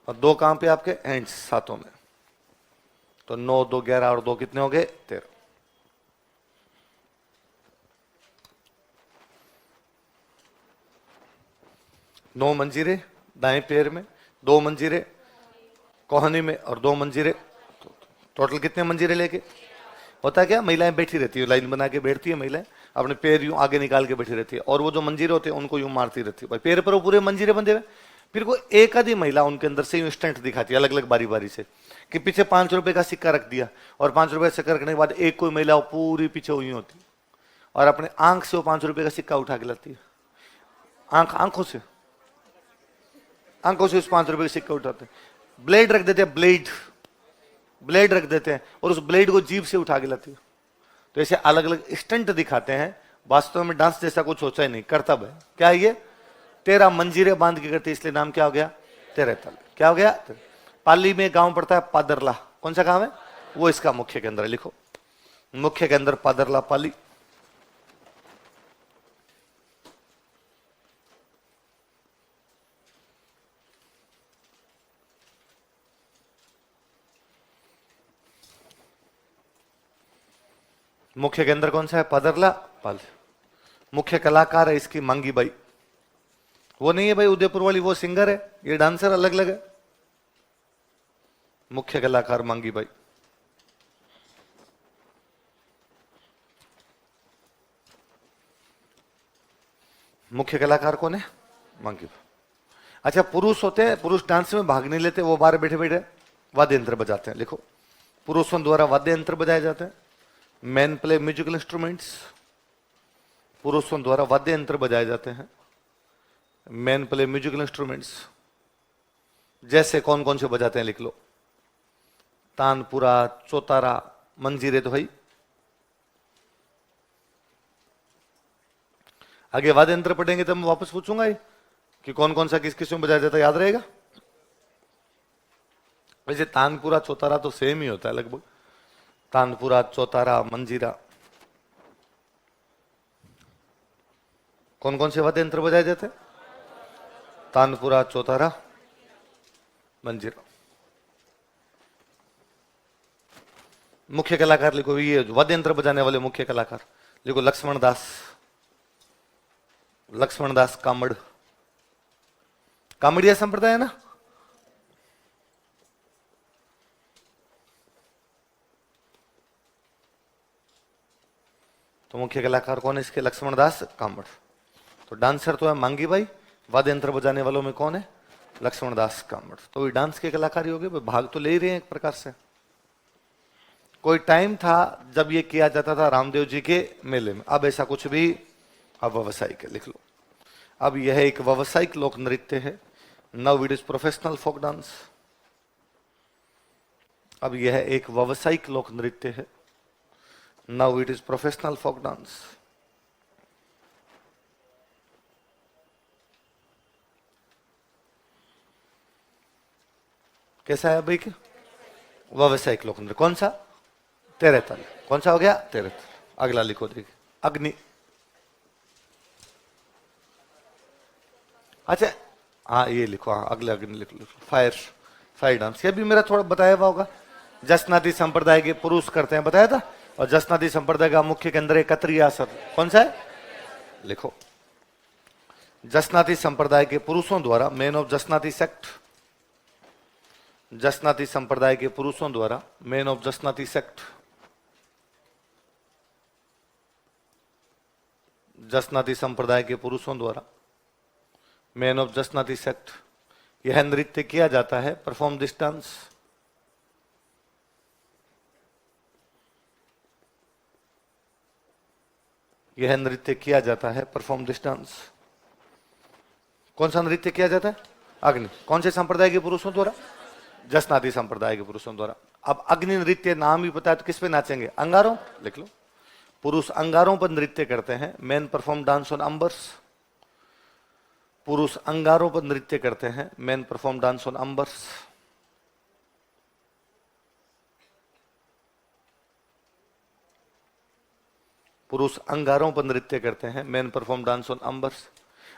और 2 कहां पे? आपके हैंड्स, हाथों में। तो 9, 2, 11 और 2 कितने हो गए? 13। नौ मंजीरे दाएं पैर में, 2 मंजीरे कोहनी में, और 2 मंजीरे। टोटल कितने मंजीरे लेके? होता है क्या, महिलाएं बैठी रहती है, लाइन बना के बैठती है महिलाएं, अपने पैर यूं आगे निकाल के बैठी रहती है, और वो जो मंजीरे होते हैं उनको यूं मारती रहती है। भाई पैर पर वो पूरे मंजीरे बंधे हुए। फिर कोई एक आधी महिला उनके अंदर से यूं स्टंट दिखाती है, अलग अलग बारी बारी से, कि पीछे 5 रुपए का सिक्का रख दिया, और 5 रुपए का सिक्का रखने के बाद एक कोई महिला पूरी पीछे हुई होती, और अपने आंख से वो 5 रुपए का सिक्का उठा के लाती है। आंखों से उस 5 रुपए के सिक्के उठाते हैं। ब्लेड रख देते हैं, ब्लेड रख देते हैं, और उस ब्लेड को जीभ से उठा के लाती है। तो ऐसे अलग अलग स्टंट दिखाते हैं। वास्तव में डांस जैसा कुछ होता ही नहीं, करतब है। क्या है ये? 13 मंजीरे बांध के करते, इसलिए नाम क्या हो गया? 13 ताल। क्या हो गया? पाली में गांव पड़ता है पादरला। कौन सा गांव है? वो इसका मुख्य केंद्र है। लिखो, मुख्य केंद्र पादरला, पाली। मुख्य केंद्र कौन सा है? पादरला, पाल। मुख्य कलाकार है इसकी मांगी बाई। वो नहीं है भाई उदयपुर वाली, वो सिंगर है, ये डांसर अलग अलग है। मुख्य कलाकार मांगी बाई। मुख्य कलाकार कौन है? मांगी बाई। अच्छा, पुरुष होते हैं, पुरुष डांस में भाग नहीं लेते, वो बाहर बैठे बैठे वाद्य यंत्र बजाते हैं। लिखो, पुरुषों द्वारा वाद्य यंत्र बजाए जाते हैं। Man play musical instruments. पुरुषों द्वारा वाद्य यंत्र बजाए जाते हैं। Man play musical instruments. जैसे कौन कौन से बजाते हैं लिख लो। तानपुरा, चौतारा, मंजीरे तो भाई। आगे वाद्य यंत्र पढ़ेंगे तब मैं वापस पूछूंगा ये कि कौन कौन सा किस किस में बजाया जाता है, याद रहेगा। वैसे तानपुरा चौतारा तो सेम ही होता है लगभग। तानपुरा, चौतारा, मंजीरा, कौन कौन से वाद्य यंत्र बजाए जाते हैं? तानपुरा, चौतारा, मंजीरा। मुख्य कलाकार लिखो, ये वाद्य यंत्र बजाने वाले मुख्य कलाकार लिखो। लक्ष्मण दास, लक्ष्मण दास कामड़। कामड़िया संप्रदाय है ना। तो मुख्य कलाकार कौन है इसके? लक्ष्मण दास कामड़। तो डांसर तो है मांगी भाई, वाद्य यंत्र बजाने वालों में कौन है? लक्ष्मण दास कामड़। तो ये डांस के कलाकार ही हो गए, भाग तो ले ही रहे हैं एक प्रकार से। कोई टाइम था जब ये किया जाता था रामदेव जी के मेले में, अब ऐसा कुछ भी, अब व्यावसायिक है, लिख लो। अब यह एक व्यावसायिक लोक नृत्य है। Now it is professional folk dance. अब यह एक व्यावसायिक लोक नृत्य है। Now it is professional folk dance. कैसा है भाई? क्या व्यावसायिक लोक नृत्य? कौन सा? तेरे ताल। कौन सा हो गया? तेरे ताल। अगला लिखो, देखिए अग्नि। अच्छा हाँ ये लिखो, हाँ अगले अग्नि लिखो, लिखो फायर, फायर डांस। ये भी मेरा थोड़ा बताया हुआ होगा। जसनादी संप्रदाय के पुरुष करते हैं, बताया था। और जसनादी संप्रदाय का मुख्य केंद्र है कतरी आसर। कौन सा है? लिखो। जसनादी संप्रदाय के पुरुषों द्वारा, मैन ऑफ जसनादी सेक्ट, जसनाती संप्रदाय के पुरुषों द्वारा, मैन ऑफ जसनाती सेक्ट, जसनाती संप्रदाय के पुरुषों द्वारा, मैन ऑफ जसनाती सेक्ट, यह नृत्य किया जाता है। Perform this dance. यह नृत्य किया जाता है। Perform this dance. कौन सा नृत्य किया जाता है? अग्नि। कौन से संप्रदाय के पुरुषों द्वारा? जसनादी संप्रदाय के पुरुषों द्वारा। अब अग्नि नृत्य नाम ही पता है तो किस पे नाचेंगे? अंगारों। लिख लो। पुरुष अंगारों पर नृत्य करते हैं। Men perform dance on embers. पुरुष अंगारों पर नृत्य करते हैं। Men perform dance on embers. पुरुष अंगारों पर नृत्य करते हैं। Men perform dance on embers.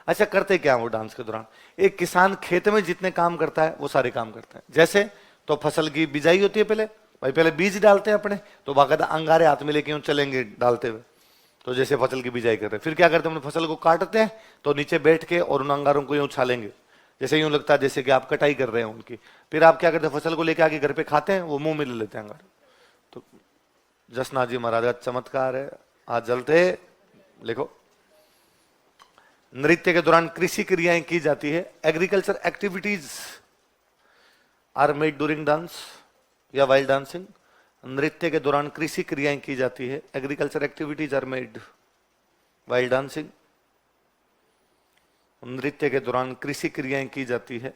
अच्छा करते क्या वो डांस के दौरान? एक किसान खेत में जितने काम करता है वो सारे काम करते हैं। जैसे तो फसल की बिजाई होती है, पहले भाई पहले बीज डालते हैं अपने, तो बाकायदा अंगारे हाथ में लेके चलेंगे डालते हुए। तो जैसे फसल की बिजाई करते हैं, फिर क्या करते हैं? अपने फसल को काटते हैं तो नीचे बैठ के और उन अंगारों को यूं उछालेंगे, जैसे यूं लगता है जैसे कि आप कटाई कर रहे हैं उनकी। फिर आप क्या करते हैं? फसल को लेके आके घर पे खाते हैं, वो मुंह में ले लेते हैं अंगार। तो जसनाथ जी महाराज का चमत्कार है। आज जलते लिखो। नृत्य के दौरान कृषि क्रियाएं की जाती है। Agriculture activities are made during dance या वाइल्ड डांसिंग। नृत्य के दौरान कृषि क्रियाएं की जाती है। Agriculture activities are made wild dancing. नृत्य के दौरान कृषि क्रियाएं की जाती है।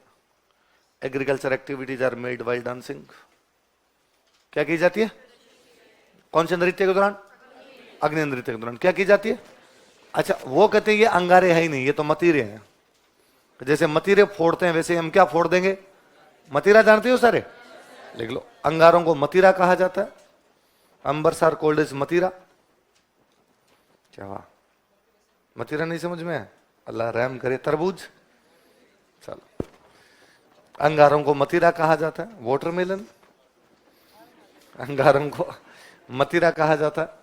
Agriculture activities are made wild dancing. क्या की जाती है? कौन से नृत्य के दौरान? अग्नि नृत्य के दौरान क्या की जाती है? अच्छा वो कहते हैं ये अंगारे है ही नहीं, ये तो मतीरे हैं। जैसे मतीरे फोड़ते हैं वैसे हम क्या फोड़ देंगे? मतीरा। जानते हो सारे? लिख लो। अंगारों को मतीरा कहा जाता है। अंबर्स आर कॉल्ड एज मतीरा। क्या मतीरा नहीं समझ में है? अल्लाह रहम करे। तरबूज। चलो अंगारों को मतीरा कहा जाता है। वाटरमेलन अंगारों को मतीरा कहा जाता है।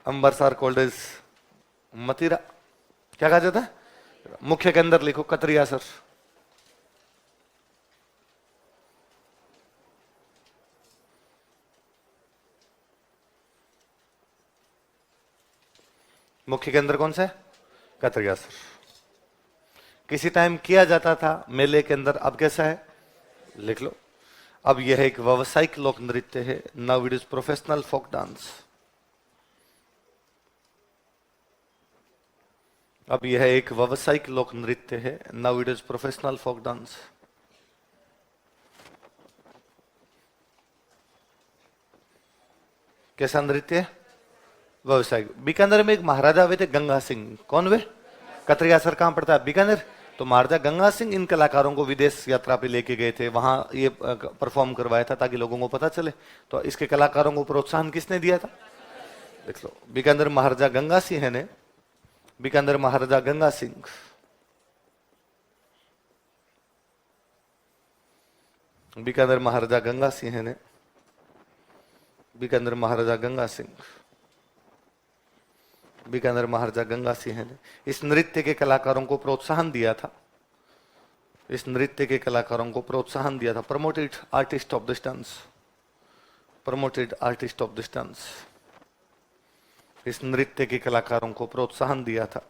अंबर्स आर कॉल्ड एज मतीरा। क्या कहा जाता है? मुख्य के अंदर लिखो कतरिया सर। मुख्य के अंदर कौन सा है? कतरिया सर। किसी टाइम किया जाता था मेले के अंदर, अब कैसा है? लिख लो। अब यह एक व्यावसायिक लोक नृत्य है। Now it is professional folk dance. अब यह एक व्यावसायिक लोक नृत्य है। Now it is professional folk dance. कैसा नृत्य है? व्यावसायिक। बीकानेर में एक महाराजा हुए थे, गंगा सिंह। कौन वे? कतरिया सर कहां पड़ता है? बीकानेर। तो महाराजा गंगा सिंह इन कलाकारों को विदेश यात्रा पे लेके गए थे, वहां ये परफॉर्म करवाया था ताकि लोगों को पता चले। तो इसके कलाकारों को प्रोत्साहन किसने दिया था? देख लो, बीकानेर महाराजा गंगा सिंह ने, बीकानेर महाराजा गंगा सिंह, बीकानेर महाराजा गंगा सिंह ने, बीकानेर महाराजा गंगा सिंह, बीकानेर महाराजा गंगा सिंह ने इस नृत्य के कलाकारों को प्रोत्साहन दिया था। इस नृत्य के कलाकारों को प्रोत्साहन दिया था। Promoted artist of this dance, promoted artist of this dance. इस नृत्य के कलाकारों को प्रोत्साहन दिया था।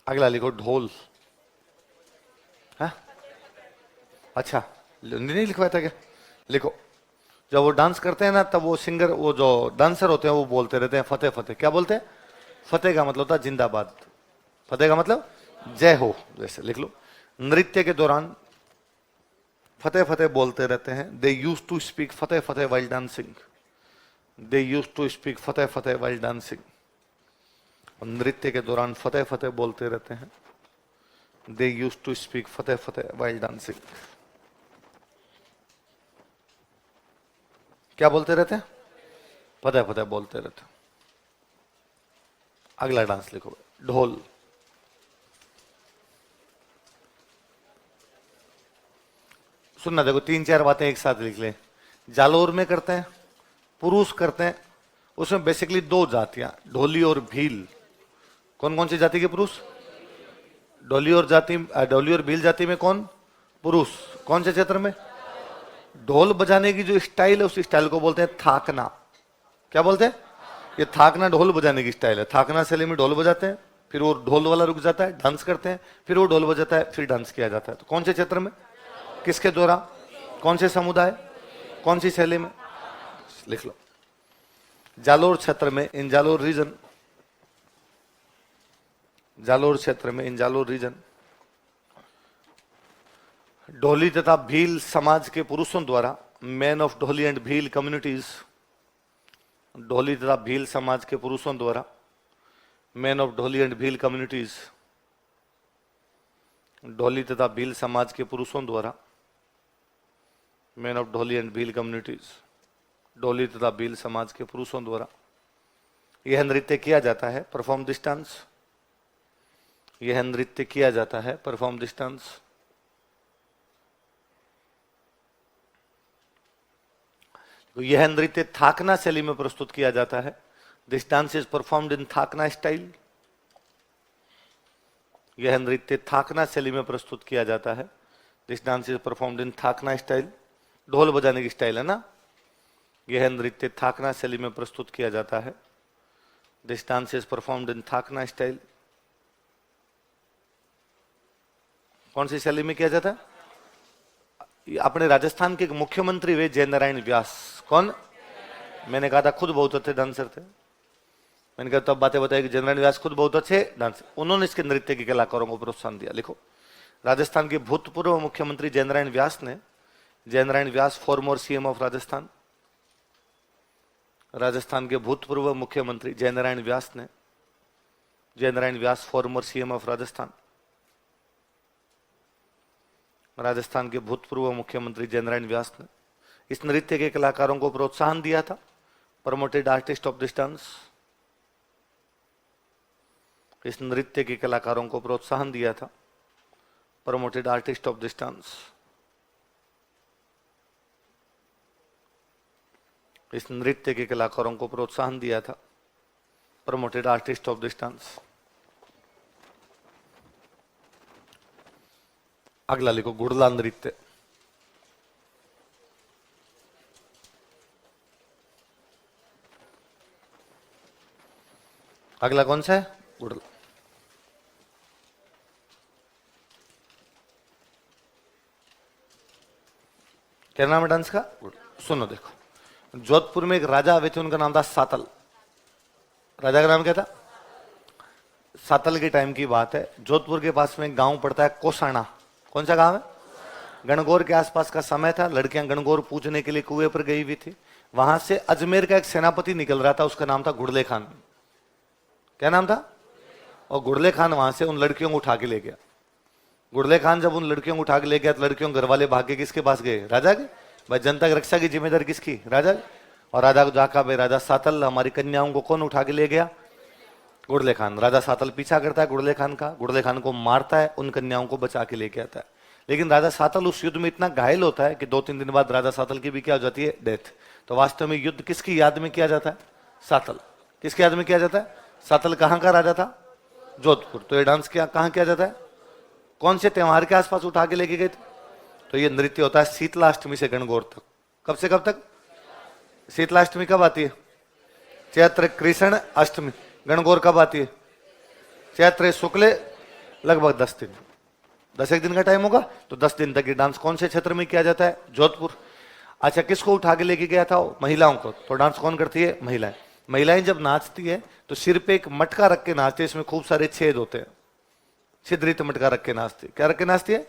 अगला लिखो, ढोल। हाँ? अच्छा, नहीं लिखवाया था क्या? लिखो। जब वो डांस करते हैं ना, तब वो सिंगर, वो जो डांसर होते हैं, वो बोलते रहते हैं फतेह फतेह। क्या बोलते हैं? फतेह का मतलब होता है जिंदाबाद। फतेह का मतलब जय हो, जैसे लिख लो। नृत्य के दौरान फतेह फतेह बोलते रहते हैं। They use to speak Fateh Fateh while dancing. They use to speak Fateh Fateh while dancing. नृत्य के दौरान फतेह फतेह बोलते रहते हैं। They use to speak Fateh Fateh while dancing. क्या बोलते रहते हैं? फतेह फतेह बोलते रहते हैं। अगला डांस लिखो, ढोल। सुनना, देखो 3-4 बातें एक साथ लिख ले। जालोर में करते हैं, पुरुष करते हैं। उसमें बेसिकली 2 जातियां, ढोली और भील। कौन कौन सी जाति के पुरुष? ढोली और जाति, ढोली और भील जाति में कौन? पुरुष। कौन से क्षेत्र में? ढोल बजाने की जो स्टाइल है, उस स्टाइल को बोलते हैं थाकना। क्या बोलते हैं? ये थाकना ढोल बजाने की स्टाइल है। थाकना शैली में ढोल बजाते हैं, फिर वो ढोल वाला रुक जाता है, डांस करते हैं, फिर वो ढोल बजाता है, फिर डांस किया जाता है। तो कौन से क्षेत्र में? किसके द्वारा? कौन से समुदाय? कौन सी शैली में? लिख लो। जालोर क्षेत्र में, इन जालोर रीजन, जालोर क्षेत्र में, इन जालोर रीजन, ढोली तथा भील समाज के पुरुषों द्वारा, man of Dholi and Bhil communities, Dholi तथा भील समाज के पुरुषों द्वारा, man of Dholi and Bhil communities, Dholi तथा भील समाज के पुरुषों द्वारा, man of Dholi and Bhil communities, Dholi तथा भील समाज के पुरुषों द्वारा यह नृत्य किया जाता है। Perform this dance. यह नृत्य किया जाता है। Perform this dance. तो यह नृत्य थाकना शैली में प्रस्तुत किया जाता है। This dance is performed in Thakna style. यह नृत्य थाकना शैली में प्रस्तुत किया जाता है। This dance is performed in Thakna style. ढोल बजाने की स्टाइल है ना। यह नृत्य थाकना शैली में प्रस्तुत किया जाता है। This dance is performed in Thakna style. कौन सी शैली में किया जाता है? अपने राजस्थान के मुख्यमंत्री वे जयनारायण व्यास। कौन? मैंने कहा था खुद बहुत अच्छे डांसर थे। मैंने कहा तब बातें बताई कि जयनारायण व्यास खुद बहुत अच्छे डांसर, उन्होंने इसके नृत्य के कलाकारों को प्रोत्साहन दिया। लिखो, राजस्थान के भूतपूर्व मुख्यमंत्री जयनारायण व्यास ने, Jainarayan Vyas former CM of Rajasthan, Rajasthan के भूतपूर्व मुख्यमंत्री जयनारायण व्यास ने, Jainarayan Vyas former CM of Rajasthan, Rajasthan के भूतपूर्व मुख्यमंत्री जयनारायण व्यास ने इस नृत्य के कलाकारों को प्रोत्साहन दिया था। Promoted artist of this dance. इस नृत्य के कलाकारों को प्रोत्साहन दिया था। Promoted artist of this dance. इस नृत्य के कलाकारों को प्रोत्साहन दिया था। Promoted artist of this dance. अगला लिखो, गुड़ला नृत्य। अगला कौन सा है? गुड़ला। क्या नाम है डांस का? सुनो देखो, जोधपुर में एक राजा आए थे, उनका नाम था सातल। राजा का नाम क्या था? सातल के टाइम की बात है। जोधपुर के पास में एक गांव पड़ता है कोसाना। कौन सा गांव है? गणगौर के आसपास का समय था, लड़कियां गणगौर पूजने के लिए कुएं पर गई हुई थी। वहां से अजमेर का एक सेनापति निकल रहा था, उसका नाम था गुड़ले खान। क्या नाम था? और गुड़ले खान वहां से उन लड़कियों को उठा के ले गया। गुड़ले खान जब उन लड़कियों को उठा के ले गया तो लड़कियों घर वाले भाग के किसके पास गए? राजा के। भाई जनता की रक्षा की जिम्मेदारी किसकी? राजा की। और राजा को जाका, भाई राजा सातल हमारी कन्याओं को कौन उठा के ले गया? गुड़ले खान। राजा सातल पीछा करता है गुड़ले खान का, गुड़ले खान को मारता है, उन कन्याओं को बचा के लेके आता है। लेकिन राजा सातल उस युद्ध में इतना घायल होता है कि 2-3 दिन बाद राजा सातल की भी क्या हो जाती है? डेथ। तो वास्तव में युद्ध किसकी याद में किया जाता है? सातल। किसकी याद में किया जाता है? सातल कहां का राजा था? जोधपुर। तो ये डांस क्या कहां किया जाता है? कौन से त्योहार के आसपास उठा के लेके गए थे? तो ये नृत्य होता है शीतलाष्टमी से गणगौर तक। कब से कब तक? शीतलाष्टमी कब आती है? चैत्र कृष्ण अष्टमी। गणगौर कब आती है? चैत्र शुक्ल, लगभग 10 दिन। 10 दिन का टाइम होगा, तो 10 दिन तक ये डांस कौन से क्षेत्र में किया जाता है? जोधपुर। अच्छा, किसको उठा के लेके गया था? महिलाओं को। तो डांस कौन करती है? महिलाएं। महिलाएं जब नाचती है तो सिर पे एक मटका रख के नाचती है, इसमें खूब सारे छेद होते हैं। छिद्रित मटका रख के नाचती है। क्या रख के नाचती है?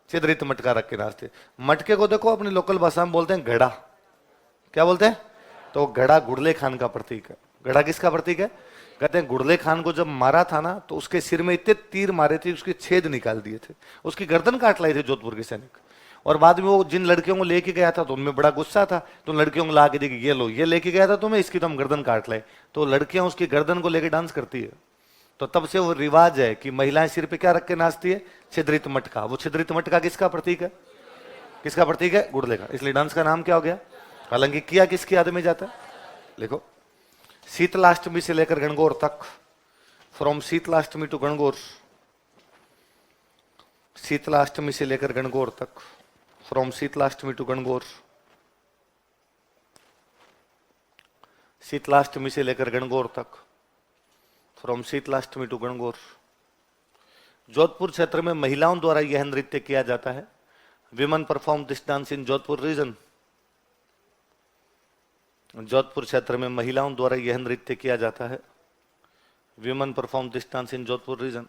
छिद्रित मटका रख के नाचती है। मटके को देखो अपनी लोकल भाषा में बोलते हैं घड़ा। क्या बोलते हैं? तो घड़ा गुड़ले खान का प्रतीक है। घड़ा किसका प्रतीक है? कहते हैं गुड़ले खान को जब मारा था ना, तो उसके सिर में इतने तीर मारे थे, उसके छेद निकाल दिए थे, उसकी गर्दन काट लाई थे जोधपुर के सैनिक। और बाद में वो जिन लड़कियों को लेके गया था तो उनमें बड़ा गुस्सा था, तो लड़कियों को ला के देखी, ये लो, ये लेके गया था तुम्हें, इसकी तो हम गर्दन काट लाए। तो लड़कियां उसकी गर्दन को लेकर डांस करती है। तो तब से वो रिवाज है कि महिलाएं सिर पे क्या रख के नाचती है? छिद्रित मटका। वो छिद्रित मटका किसका प्रतीक है? किसका प्रतीक है? गुड़ले का। इसलिए डांस का नाम क्या हो गया? हालांकि किया किसकी याद में जाता है? देखो, शीतलाष्टमी से लेकर गणगौर तक, फ्रॉम शीतलाष्टमी टू गणगौर, शीतलाष्टमी से लेकर गणगौर तक, फ्रॉम शीतलाष्टमी टू गणगौर, शीतलाष्टमी से लेकर गणगौर तक, फ्रॉम शीतलाष्टमी टू गणगौर। जोधपुर क्षेत्र में महिलाओं द्वारा यह नृत्य किया जाता है। Women perform this dance in Jodhpur region. Jodhpur क्षेत्र में महिलाओं द्वारा यह नृत्य किया जाता है। Women perform this dance in Jodhpur region.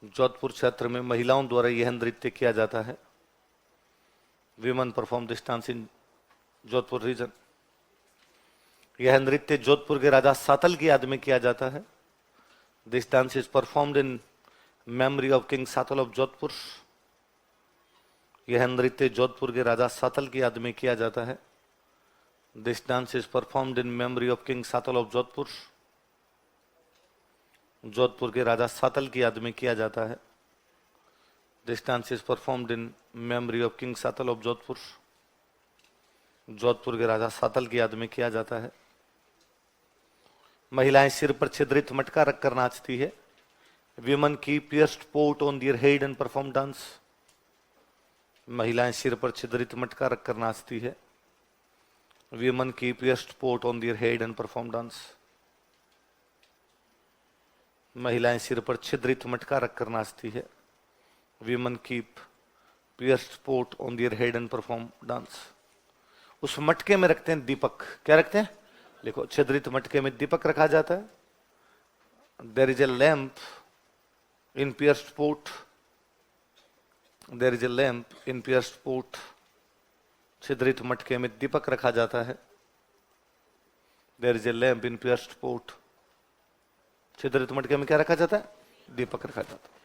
Jodhpur क्षेत्र में महिलाओं द्वारा यह नृत्य किया जाता है। Women perform this dance in Jodhpur region. यह नृत्य जोधपुर के राजा सातल की याद में किया जाता है। This dance is performed in memory of king Satal of Jodhpur. यह नृत्य जोधपुर के राजा सातल की याद में किया जाता है। This dance is performed in memory of king Satal of Jodhpur. Jodhpur के राजा सातल की याद में किया जाता है। This dance is performed in memory of king Satal of Jodhpur. Jodhpur के राजा सातल की याद में किया जाता है। महिलाएं सिर पर छिद्रित मटका रखकर नाचती है। Women keep pierced pot on their head and perform dance. महिलाएं सिर पर छिद्रित मटका रखकर नाचती है। Women keep pierced pot on their head and perform dance. महिलाएं सिर पर छिद्रित मटका रखकर नाचती है। Women keep pierced pot on their head and perform dance. उस मटके में रखते हैं दीपक। क्या रखते हैं? देखो, छिद्रित मटके में दीपक रखा जाता है। There is a lamp in pierced pot. There is a lamp in pierced pot. छिद्रित मटके में दीपक रखा जाता है। There is a lamp in pierced pot. छिद्रित मटके में क्या रखा जाता है? दीपक रखा जाता है।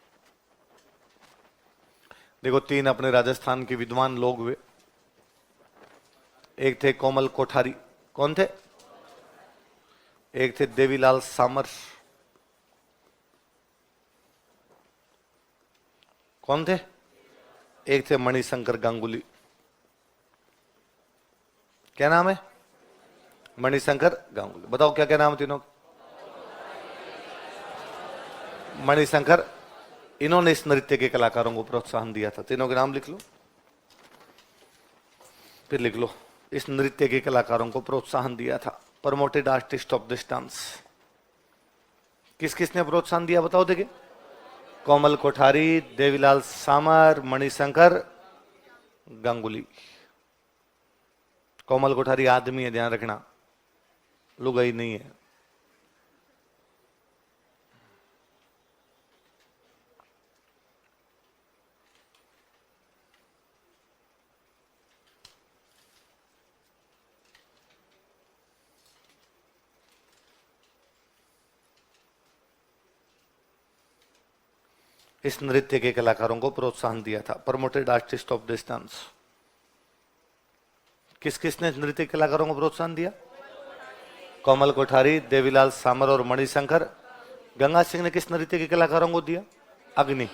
देखो, 3 अपने राजस्थान के विद्वान लोग हुए। एक थे कोमल कोठारी। कौन थे? एक थे देवीलाल सामर। कौन थे? एक थे मणिशंकर गांगुली। क्या नाम है? मणिशंकर गांगुली। बताओ क्या क्या नाम तीनों? मणिशंकर। इन्होंने इस नृत्य के कलाकारों को प्रोत्साहन दिया था। तीनों के नाम लिख लो, फिर लिख लो। इस नृत्य के कलाकारों को प्रोत्साहन दिया था। Promoted artist of this dance. किस किसने प्रोत्साहन दिया बताओ? देखिए, कोमल कोठारी, देवीलाल सामर, मणिशंकर गांगुली। कोमल कोठारी आदमी है, ध्यान रखना, लुगाई नहीं है। इस नृत्य के कलाकारों को प्रोत्साहन दिया था, promoted artist of this dance. किस किसने नृत्य कलाकारों को प्रोत्साहन दिया? कोमल कोठारी, देवीलाल सामर और मणिशंकर। गंगा सिंह ने किस नृत्य के कलाकारों को दिया? अग्नि।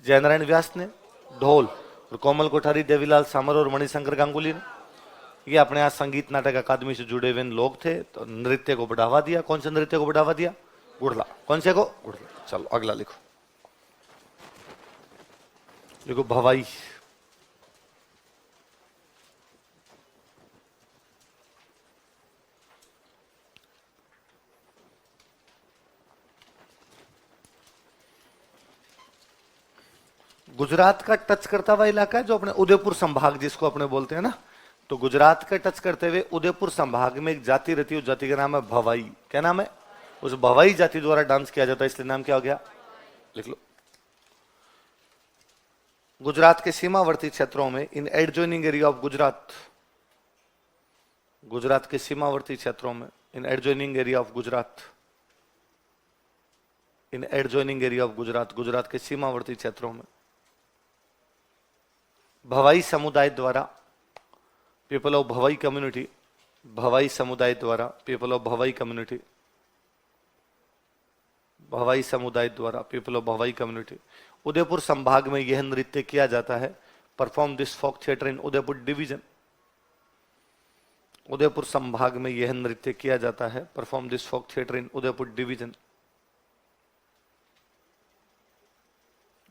जयनारायण व्यास ने ढोल, और कोमल कोठारी, देवीलाल सामर और मणिशंकर गांगुली ने, ये अपने यहाँ संगीत नाटक अकादमी से जुड़े हुए लोग थे, तो नृत्य को बढ़ावा दिया। कौन से नृत्य को बढ़ावा दिया? गुड़ला। कौन से को? गुड़ला। चलो अगला लिखो, देखो भवाई। गुजरात का टच करता हुआ इलाका है जो अपने उदयपुर संभाग जिसको अपने बोलते हैं ना, तो गुजरात का टच करते हुए उदयपुर संभाग में एक जाति रहती है, उस जाति का नाम है भवाई। क्या नाम है? उस भवाई जाति द्वारा डांस किया जाता है, इसलिए नाम क्या हो गया? लिख लो। गुजरात के सीमावर्ती क्षेत्रों में, in adjoining area of Gujarat, Gujarat के सीमावर्ती क्षेत्रों में, in adjoining area of Gujarat, in adjoining area of Gujarat, Gujarat के सीमावर्ती क्षेत्रों में भवाई समुदाय द्वारा, people of Bhavai community, Bhavai समुदाय द्वारा, people of Bhavai community, Bhavai समुदाय द्वारा, people of Bhavai community, Udaipur संभाग में यह नृत्य किया जाता है। Perform this folk theatre in Udaipur division, Udaipur संभाग में यह नृत्य किया जाता है। Perform this folk theatre in Udaipur division,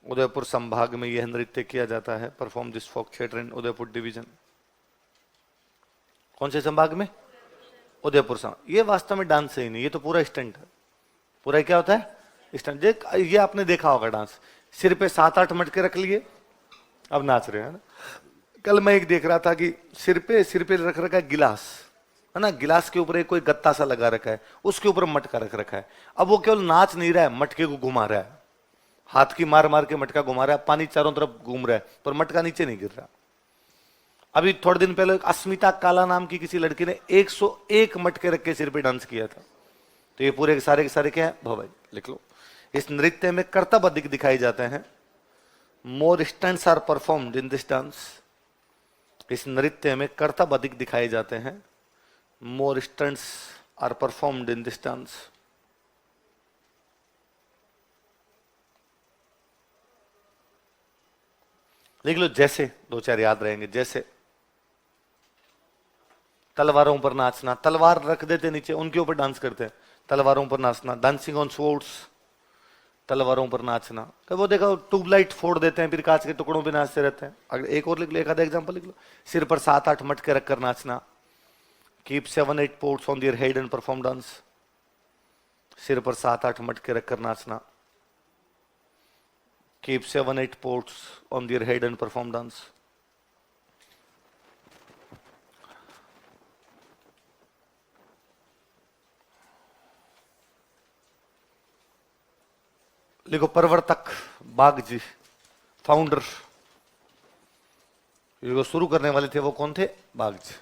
Udaipur संभाग में यह नृत्य किया जाता है। Perform this folk theatre in Udaipur division. कौन से संभाग में? उदयपुर संभाग। ये वास्तव में डांस ही नहीं, ये तो पूरा स्टंट है। पूरा क्या होता है? स्टंट। ये आपने देखा होगा डांस, सिर पे 7-8 मटके रख लिए, अब नाच रहे हैं ना। कल मैं एक देख रहा था कि सिर पे रख रखा है गिलास, है ना, गिलास के ऊपर एक कोई गत्ता सा लगा रखा है, उसके ऊपर मटका रख रखा है। अब वो केवल नाच नहीं रहा है, मटके को घुमा रहा है, हाथ की मार मार के मटका घुमा रहा है, पानी चारों तरफ घूम रहा है, पर मटका नीचे नहीं गिर रहा। अभी थोड़े दिन पहले अस्मिता काला नाम की किसी लड़की ने 101 मटके रख के सिर पे डांस किया था। तो ये पूरे सारे के सारे क्या है? भवाई। लिख लो। इस नृत्य में कर्तव्य अधिक दिखाए जाते हैं। More stunts are performed in this dance, इस नृत्य में कर्तव्य अधिक दिखाए जाते हैं। More stunts are performed in this dance. लिख लो। जैसे, दो चार याद रहेंगे। जैसे तलवारों पर नाचना, तलवार रख देते नीचे, उनके ऊपर डांस करते हैं, तलवारों पर नाचना। डांसिंग ऑन स्वॉर्ड्स, तलवारों पर नाचना। वो देखो ट्यूबलाइट फोड़ देते हैं, फिर कांच के टुकड़ों पे नाचते रहते हैं। अगर एक और लिख लो, एक आधा एग्जांपल लिख लो। सिर पर 7-8 मटके रखकर नाचना। Keep 7-8 ports on their head and perform dance. सिर पर 7-8 मटके रखकर नाचना। Keep 7-8 ports on their head and perform dance. लिखो। प्रवर्तक बागजी, फाउंडर, जो शुरू करने वाले थे वो कौन थे? बागजी।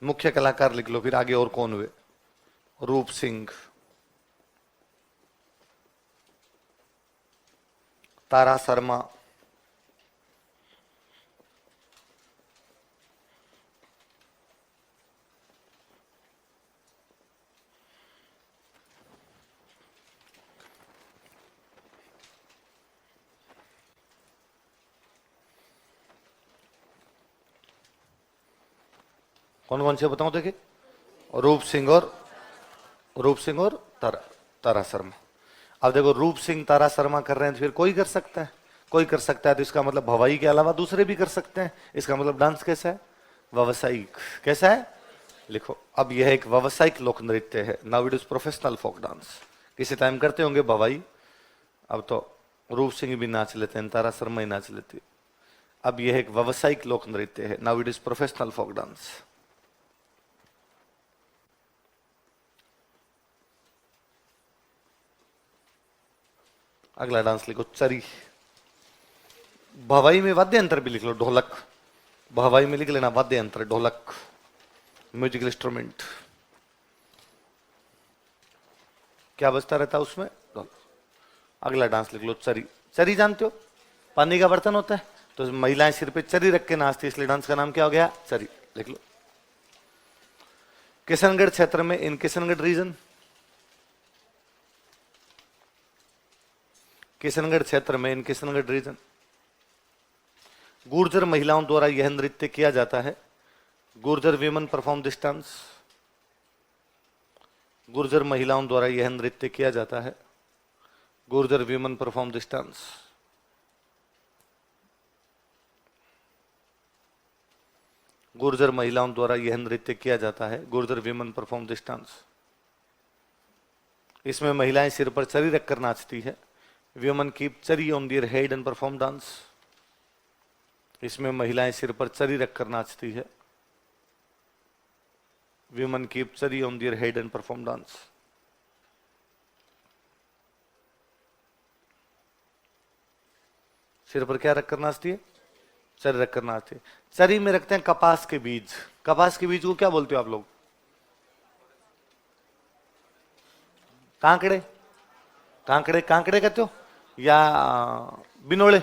मुख्य कलाकार लिख लो, फिर आगे और कौन हुए? रूप सिंह, तारा शर्मा, कौन कौन से बताऊं? देखिए, रूप सिंह और तारा शर्मा। अब देखो, रूप सिंह तारा शर्मा कर रहे हैं तो फिर कोई कर सकता है, कोई कर सकता है, तो इसका मतलब भवाई के अलावा दूसरे भी कर सकते हैं। इसका मतलब डांस कैसा है? व्यावसायिक। कैसा है? लिखो। अब यह एक व्यावसायिक लोक नृत्य है। Now it is professional folk dance. किसी टाइम करते होंगे भवाई, अब तो रूप सिंह भी नाच लेते हैं, तारा शर्मा ही नाच लेती है। अब यह एक व्यावसायिक लोक नृत्य है। Now it is professional folk dance. अगला डांस लिखो चरी। भवाई में वाद्य यंत्र भी लिख लो, ढोलक। भवाई में लिख लेना वाद्य यंत्र, ढोलक, म्यूजिकल इंस्ट्रूमेंट। क्या बजता रहता है उसमें? ढोलक। अगला डांस लिख लो चरी। चरी जानते हो, पानी का बर्तन होता है, तो महिलाएं सिर पे चरी रख के नाचती, इसलिए डांस का नाम क्या हो गया? चरी। लिख लो। किशनगढ़ क्षेत्र में, इन किशनगढ़ रीजन, किशनगढ़ क्षेत्र में, इन किशनगढ़ रीजन गुर्जर महिलाओं द्वारा यह नृत्य किया जाता है। Gurjar women perform this dance. Gurjar महिलाओं द्वारा यह नृत्य किया जाता है। Gurjar women perform this dance. Gurjar महिलाओं द्वारा यह नृत्य किया जाता है। Gurjar women perform this dance. इसमें महिलाएं सिर पर चरी रखकर नाचती है। वीमेन कीप चरी on their head and perform dance. इसमें महिलाएं सिर पर चरी रखकर नाचती है। वीमेन कीप चरी on their head and perform dance. सिर पर क्या रखकर नाचती है? चरी रखकर नाचती है। चरी में रखते हैं कपास के बीज। कपास के बीज को क्या बोलते हो आप लोग? कांकड़े। कांकड़े, कांकड़े कहते हो या बिनोले?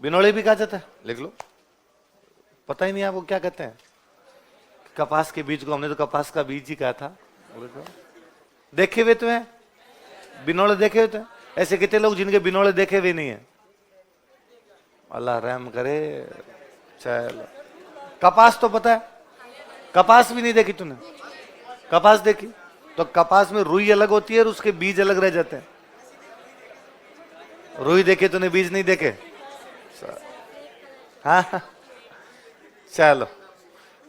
बिनोले भी कहा जाता है। लिख लो। पता ही नहीं आपको क्या कहते हैं? कपास के बीज को हमने तो कपास का बीज ही कहा था। देखे हुए तो हैं बिनोले, देखे हुए तो हैं। ऐसे कितने लोग जिनके बिनोले देखे हुए नहीं है? अल्लाह रहम करे। चलो, कपास तो पता है, कपास भी नहीं देखी तूने? कपास देखी तो कपास में रुई अलग होती है और उसके बीज अलग रह जाते हैं। रुई देखे तूने, बीज नहीं देखे? हाँ, चलो,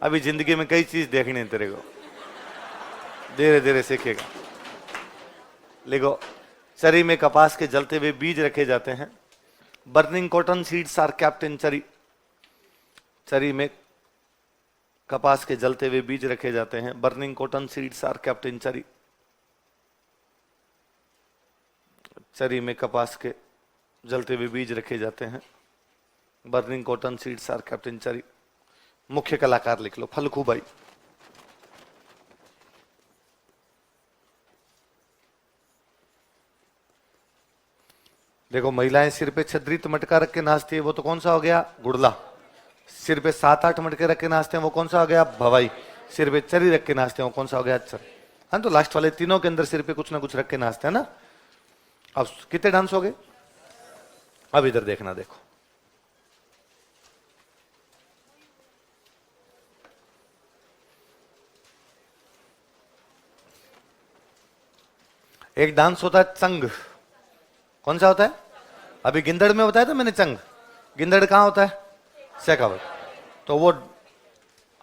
अभी जिंदगी में कई चीज देखनी है तेरे को, धीरे धीरे सीखेगा। लिखो। चरी में कपास के जलते हुए बीज रखे जाते हैं। Burning cotton seeds are kept in Chari. Chari में कपास के जलते हुए बीज रखे जाते हैं। Burning cotton seeds are kept in Chari. Chari में कपास के जलते हुए बीज रखे जाते हैं। Burning cotton seeds are kept in Chari. मुख्य कलाकार लिख लो, फलखूबाई। देखो, महिलाएं सिर पे छद्रित मटका रख के नाचती है, वो तो कौन सा हो गया? गुड़ला। सिर पे 7-8 मटके रख के नाचते हैं, वो कौन सा हो गया? भवाई। सिर पे चरी रख के नाचते हैं, वो कौन सा हो गया? चर। हाँ, तो लास्ट वाले तीनों के अंदर सिर पे कुछ ना कुछ रख के नाचते हैं ना। अब कितने डांस हो गए? अब इधर देखना, देखो। एक डांस होता है चंग। कौन सा होता है? अभी गिंदड़ में बताया था मैंने चंग। गिंदड़ कहां होता है? शेखावत। तो वो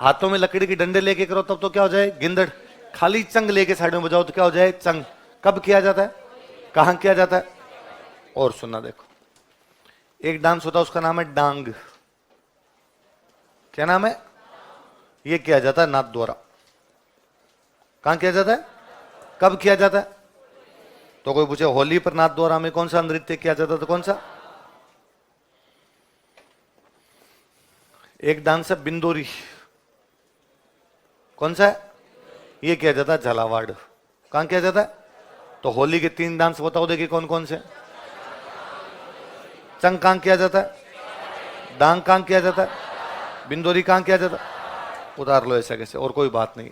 हाथों में लकड़ी की डंडे लेके करो तब तो क्या हो जाए? गिंदड़। खाली चंग लेके साइड में बजाओ तो क्या हो जाए? चंग। कब किया जाता है? कहां किया जाता है? और सुनना, देखो। एक डांस होता है, उसका नाम है डांग। क्या नाम है? ये किया जाता है नाथ द्वारा। कहां किया जाता है? कब किया जाता है? तो कोई पूछे होली पर नाथ द्वारा में कौन सा नृत्य किया जाता? तो कौन सा? एक डांस है बिंदोरी। कौन सा है? ये किया जाता है झालावाड़। कहां किया जाता है? तो होली के 3 डांस बताओ, देखिए कौन कौन से? चंग कहां किया जाता है? डांग कहां किया जाता है? बिंदोरी कहां किया जाता है? उतार लो ऐसा कैसे, और कोई बात नहीं।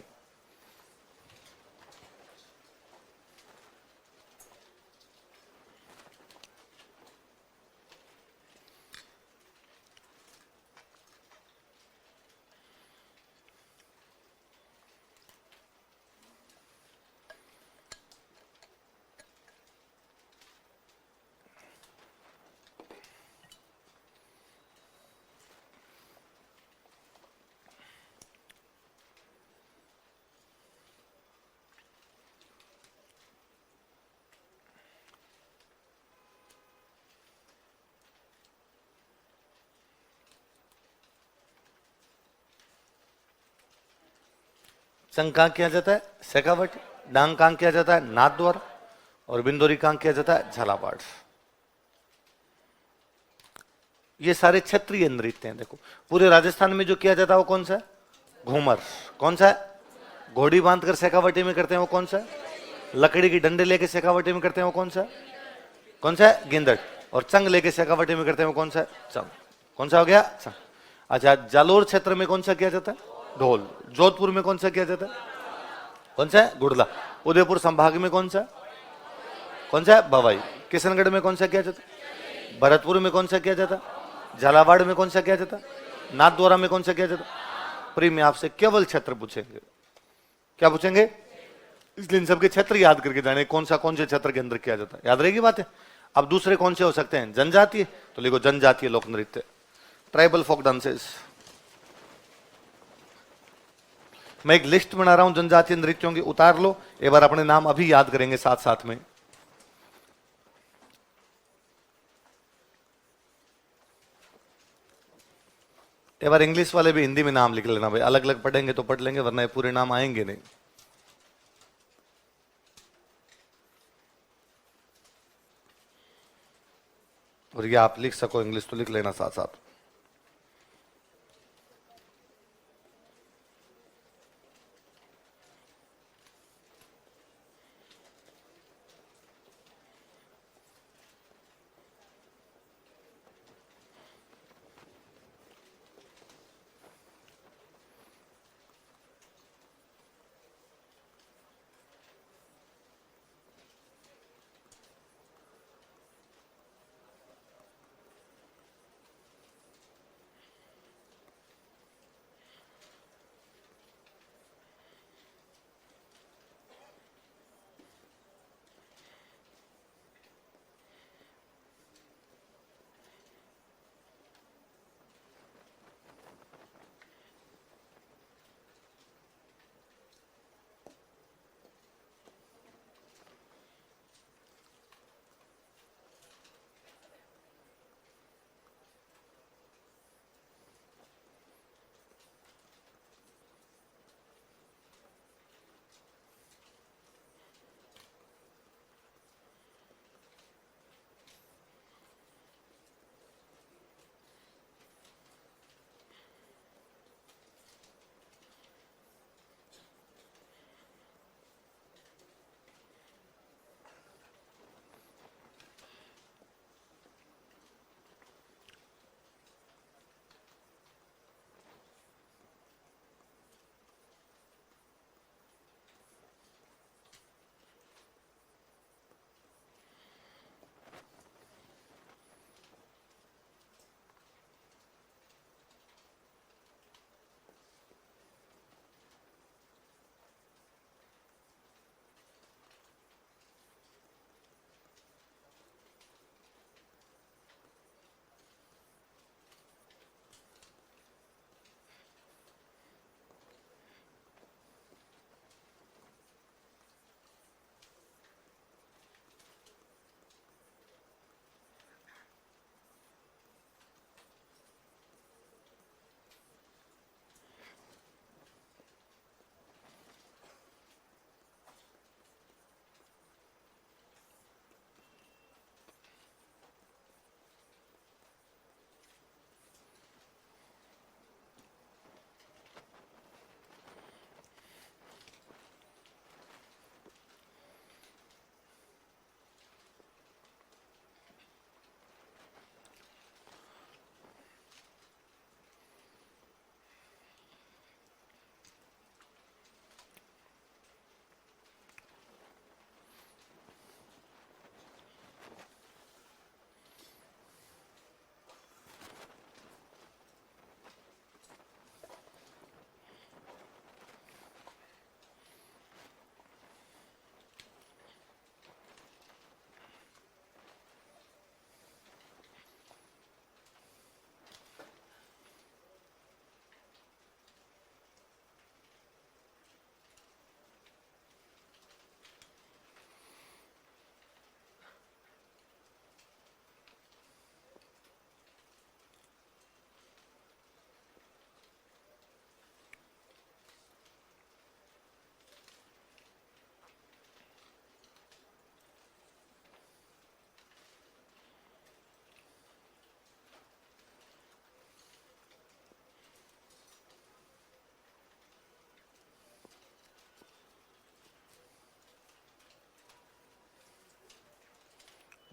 चंग कहाँ किया जाता है? शेखावटी। डांग कहाँ किया जाता है? नाथ द्वारा। और बिंदोरी कहाँ किया जाता है? झालावाड़। ये सारे क्षेत्रीय नृत्य हैं। देखो पूरे राजस्थान में जो किया जाता है वो कौन सा है? घूमर। कौन सा है? घोड़ी बांधकर शेखावटी में करते हैं वो कौन सा है? लकड़ी की डंडे लेके शेखावटी में करते हैं वो कौन सा है? कौन सा है? गेंदड़। और चंग लेके शेखावटी में करते हैं वो कौन सा है? चंग। कौन सा हो गया? चंग। अच्छा, जालोर क्षेत्र में कौन सा किया जाता है? ढोल। जोधपुर में कौन सा किया जाता है? कौन सा है? गुड़ला। उदयपुर संभाग में कौन सा? कौन सा है? भवाई। किशनगढ़ में कौन सा किया जाता है? भरतपुर में कौन सा किया जाता है? झालावाड़ में कौन सा किया जाता है? नाथद्वारा में कौन सा किया जाता है? प्री में आपसे केवल क्षेत्र पूछेंगे। क्या पूछेंगे? इसलिए इन सबके क्षेत्र याद करके जाने कौन से क्षेत्र के अंदर किया जाता है, याद रहेगी बात है। अब दूसरे कौन से हो सकते हैं? जनजातीय, तो लिखो जनजातीय लोक नृत्य, ट्राइबल फोक डांसेस। मैं एक लिस्ट बना रहा हूं जनजातीय नृत्यों की, उतार लो एक बार, अपने नाम अभी याद करेंगे साथ साथ में। एक बार इंग्लिश वाले भी हिंदी में नाम लिख लेना भाई, अलग अलग पढ़ेंगे तो पढ़ लेंगे वरना ये पूरे नाम आएंगे नहीं। और ये आप लिख सको इंग्लिश तो लिख लेना साथ साथ।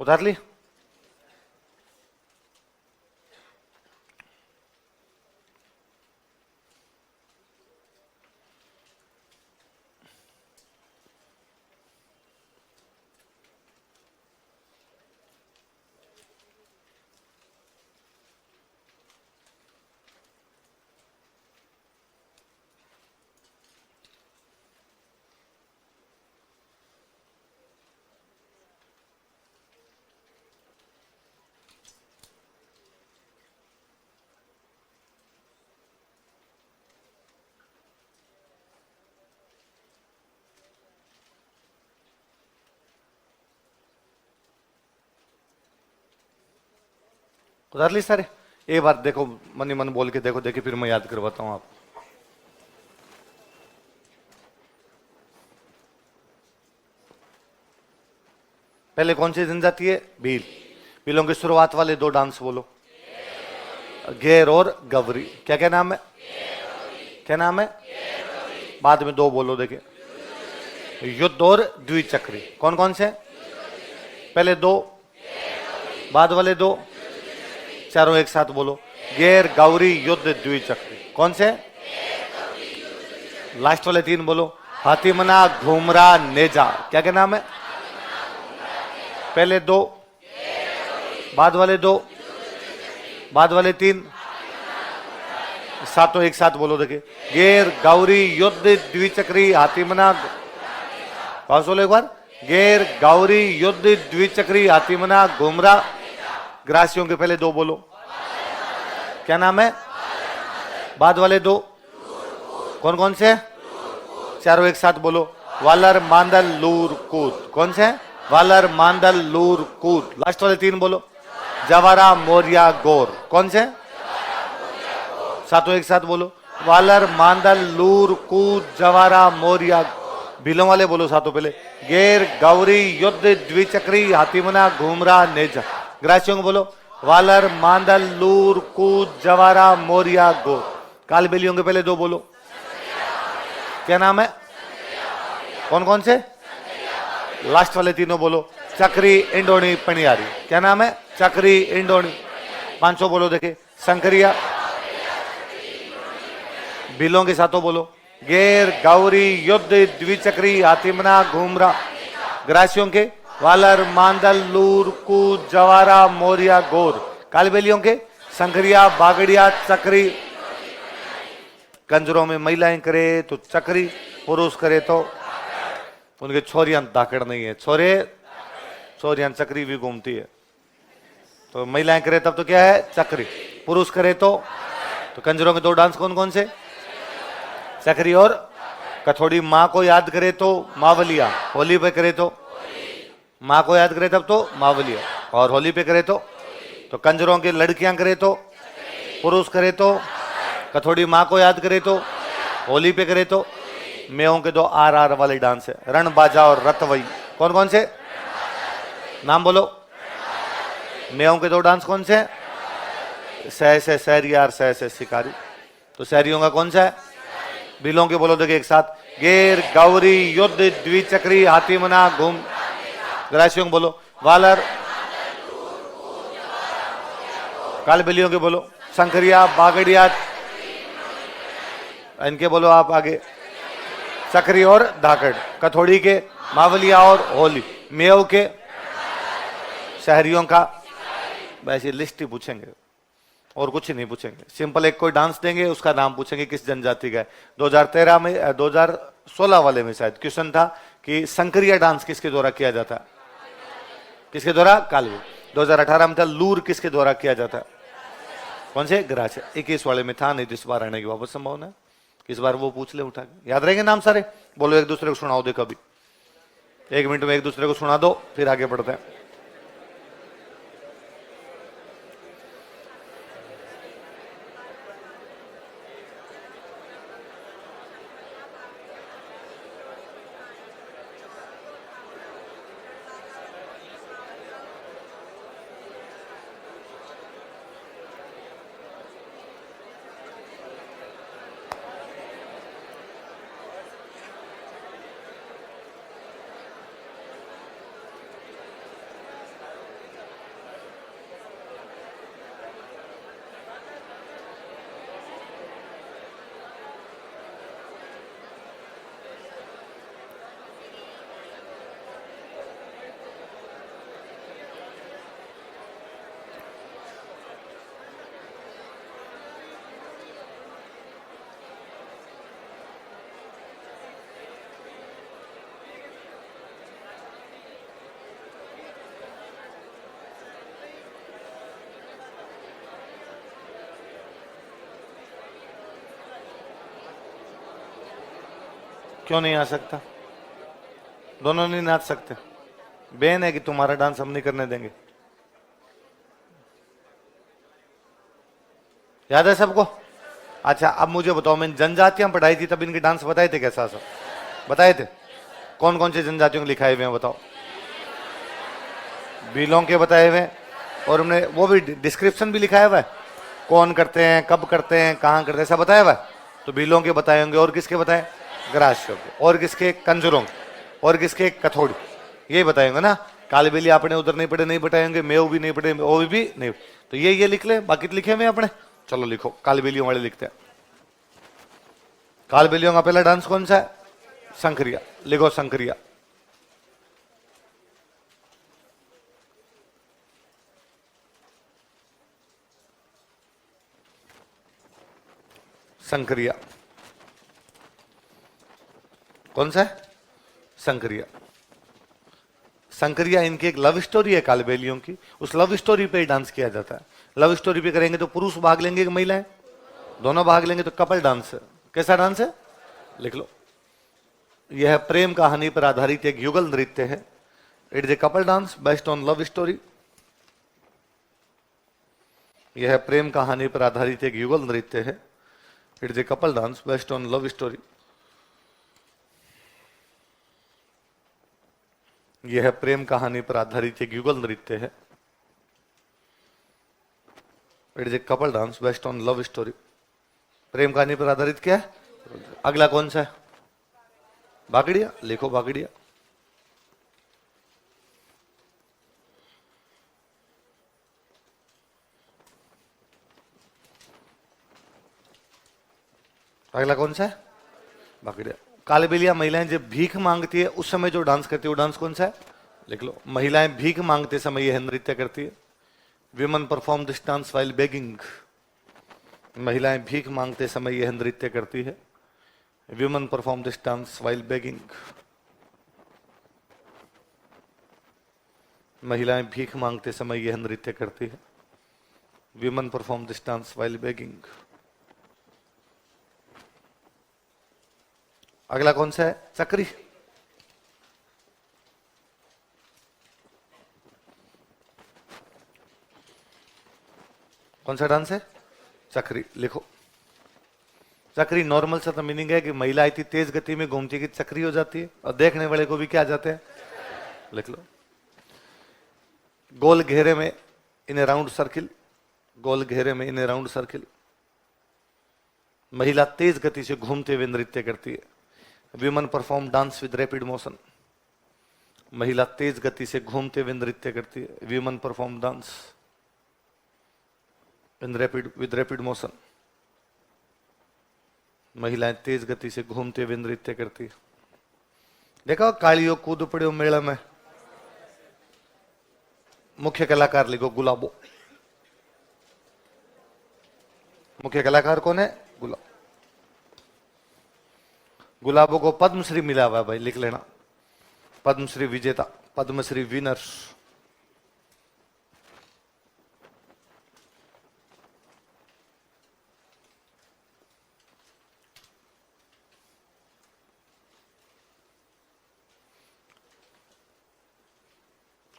उतार ली? उतार ली सारे? एक बार देखो, मन ही मन बोल के देखो, देखिए फिर मैं याद करवाता हूं आप। पहले कौन सी जनजाति है? भील। भीलों की शुरुआत वाले दो डांस बोलो। घेर और गवरी। क्या क्या नाम है? क्या नाम है? बाद में दो बोलो, देखिए। युद्ध और द्विचक्री। कौन कौन से? पहले दो, बाद वाले दो, चारों एक साथ बोलो। घेर, गौरी, युद्ध, द्विचक्री। कौन से? लास्ट वाले तीन बोलो। हाथीमना, घूमरा, नेजा। क्या क्या नाम है? पहले दो, बाद वाले दो, बाद वाले तीन, सातों एक साथ बोलो, देखिए। घेर, गौरी, युद्ध, द्विचक्री, हाथीमना। पास बोलो एक बार। घेर, गौरी, युद्ध, द्विचक्री, हाथीमना, घुमरा। ग्रासियों के पहले दो बोलो। क्या नाम है? बाद वाले दो कौन कौन से? चारों एक साथ बोलो। वालर, मांदल, लूर, कूद। कौन से? वालर, मांदल, लूर, कूद। लास्ट वाले तीन बोलो। जवारा, मोरिया, गोर। कौन से? सातों एक साथ बोलो। वालर, मांदल, लूर, कूद, जवारा, मोरिया। भीलों वाले बोलो सातों पहले। घेर, गौरी, युद्ध, द्विचक्री, हाथीमना, घूमरा, नेजा। ग्रासियों को बोलो। वालर, मांदल, लूर, कूद, जवारा, मोरिया, गोर। कालबेलियों के पहले दो बोलो। क्या नाम है? कौन कौन से? लास्ट वाले तीनों बोलो। चक्री, इंडोनी, पनियारी। क्या नाम है? चक्री, इंडोनी। 500 बोलो, देखे। शंकरिया। भीलों के साथों बोलो। घेर, गौरी, युद्ध, द्विचक्री, हाथीमना, घूमरा। ग्रासियों के वालर, मांदल, लूर, कूद, जवारा, मोरिया, गोर। कालबेलियों के शंकरिया, बागड़िया, चक्री। कंजरों में महिलाएं करे तो चक्री, पुरुष करे तो उनके छोरियां धाकड़ नहीं है। छोरियां चक्री भी घूमती है। तो महिलाएं करे तब तो क्या है? चक्री। पुरुष करे तो कंजरों के दो डांस कौन कौन से? चक्री और कथोड़ी। माँ को याद करे तो मावलिया। होली पे करे तो माँ को याद करे तब तो मावलिया। और होली पे करे तो कंजरों के लड़कियां करे तो, पुरुष करे तो, कथोड़ी माँ को याद करे तो, होली पे करे तो। मेहों के दो आर आर वाले डांस है, रण बाजा और रतवई। कौन कौन से? नाम बोलो। मेहों के दो डांस कौन से? सह से सहरियार, सह से शिकारी। तो शहरियों का कौन सा है? भीलों के बोलो, देखिए एक साथ। घेर, गौरी, युद्ध, द्विचक्री, हाथीमना, घूम। ग्रासियों को बोलो। वालर। कालबेलियों के बोलो। शंकरिया, बागड़िया। इनके बोलो आप आगे। चक्री और धाकड़। कथोड़ी के मावलिया और होली। मेव के शहरियों का। वैसे लिस्ट ही पूछेंगे और कुछ नहीं पूछेंगे। सिंपल एक कोई डांस देंगे, उसका नाम पूछेंगे किस जनजाति का है। 2013 में 2016 वाले में शायद क्वेश्चन था कि शंकरिया डांस किसके द्वारा किया जाता है? किसके द्वारा? कालवे। 2018 में था लूर किसके द्वारा किया जाता है? कौन से? ग्रास। 21 वाले में था नहीं, तो इस बार आने की वापस संभावना है। इस बार वो पूछ ले उठा के। याद रहेंगे नाम सारे? बोलो एक दूसरे को सुनाओ दे कभी। 1 मिनट में एक दूसरे को सुना दो, फिर आगे बढ़ते हैं। क्यों नहीं आ सकता? दोनों नहीं नाच सकते? बहन है कि तुम्हारा डांस हम नहीं करने देंगे? याद है सबको? अच्छा अब मुझे बताओ, मैंने जनजातियां पढ़ाई थी तब इनके डांस बताए थे कैसा सब? बताए थे? कौन कौन से जनजातियों के लिखाए हुए हैं बताओ? भीलों के बताए हुए हैं, और हमने वो भी डिस्क्रिप्शन भी लिखाया हुआ है, कौन करते हैं, कब करते हैं, कहाँ करते हैं, सब बताया हुआ है। तो भीलों के बताए होंगे, और किसके बताए? ग्रासियों के, और किसके? कंजरों के, और किसके? कथोड़ी। ये बताए होंगे ना। कालबेली आपने उधर नहीं पढ़े, नहीं बताए होंगे, मेव भी नहीं पढ़े, ओ भी नहीं। तो ये लिख ले, बाकी तो लिखे हुए आपने। चलो लिखो, कालबेलियों वाले लिखते हैं। कालबेलियों का पहला डांस कौन सा है? शंकरिया। लिखो शंकरिया। शंकरिया कौन सा है? शंकरिया। शंकरिया इनकी एक लव स्टोरी है कालबेलियों की, उस लव स्टोरी पे डांस किया जाता है। लव स्टोरी पे करेंगे तो पुरुष भाग लेंगे कि महिलाएं? दोनों भाग लेंगे, तो कपल डांस है। कैसा डांस है? लिख लो। यह प्रेम कहानी पर आधारित एक युगल नृत्य है। It is a couple dance based on love story. यह प्रेम कहानी पर आधारित एक युगल नृत्य है। It is a couple dance based on love story. यह प्रेम कहानी पर आधारित एक युगल नृत्य है। It is a couple dance based on love story. प्रेम कहानी पर आधारित क्या है? अगला कौन सा है? भागड़िया। लिखो भागड़िया। अगला कौन सा है? भागड़िया। कालबेलिया महिलाएं जब भीख मांगती है उस समय जो डांस करती है वो डांस कौन सा है? लिख लो। महिलाएं भीख मांगते समय यह नृत्य करती है। Women perform this dance while begging. महिलाएं भीख मांगते समय यह नृत्य करती है। Women perform this dance while begging. महिलाएं भीख मांगते समय यह नृत्य करती है। Women perform this dance while begging. अगला कौन सा है? चक्री। कौन सा डांस है? चक्री। लिखो। चक्री नॉर्मल सा तो मीनिंग है कि महिला इतनी तेज गति में घूमती है कि चक्री हो जाती है, और देखने वाले को भी क्या आ जाते हैं? लिख लो। गोल घेरे में इन ए राउंड सर्किल। गोल घेरे में इन ए राउंड सर्किल। महिला तेज गति से घूमते हुए नृत्य करती है। Women perform dance with rapid motion. महिला तेज गति से घूमते हुए नृत्य करती है। Women perform dance in rapid with rapid motion. महिलाएं तेज गति से घूमते हुए नृत्य करती है। देखो कालियो कूद पड़ो मेला में। मुख्य कलाकार लिखो गुलाबो। मुख्य कलाकार कौन है? गुलाब। गुलाबो को पद्मश्री मिला हुआ है भाई, लिख लेना। पद्मश्री विजेता, पद्मश्री विनर।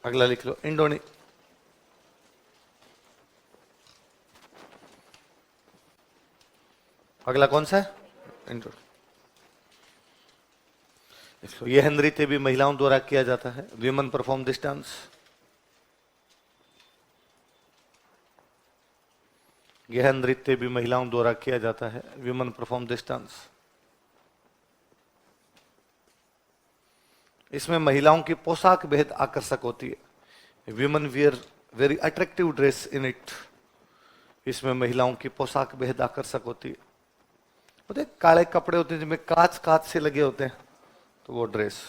अगला लिख लो इंडोनी। अगला कौन सा है? इंडो। यह नृत्य भी महिलाओं द्वारा किया जाता है। Women perform this dance. यह नृत्य भी महिलाओं द्वारा किया जाता है। Women perform this dance. इसमें महिलाओं की पोशाक बेहद आकर्षक होती है। Women wear very attractive dress in it. इसमें महिलाओं की पोशाक बेहद आकर्षक होती है। होते काले कपड़े होते हैं जिनमें कांच कांच से लगे होते हैं, तो वो ड्रेस।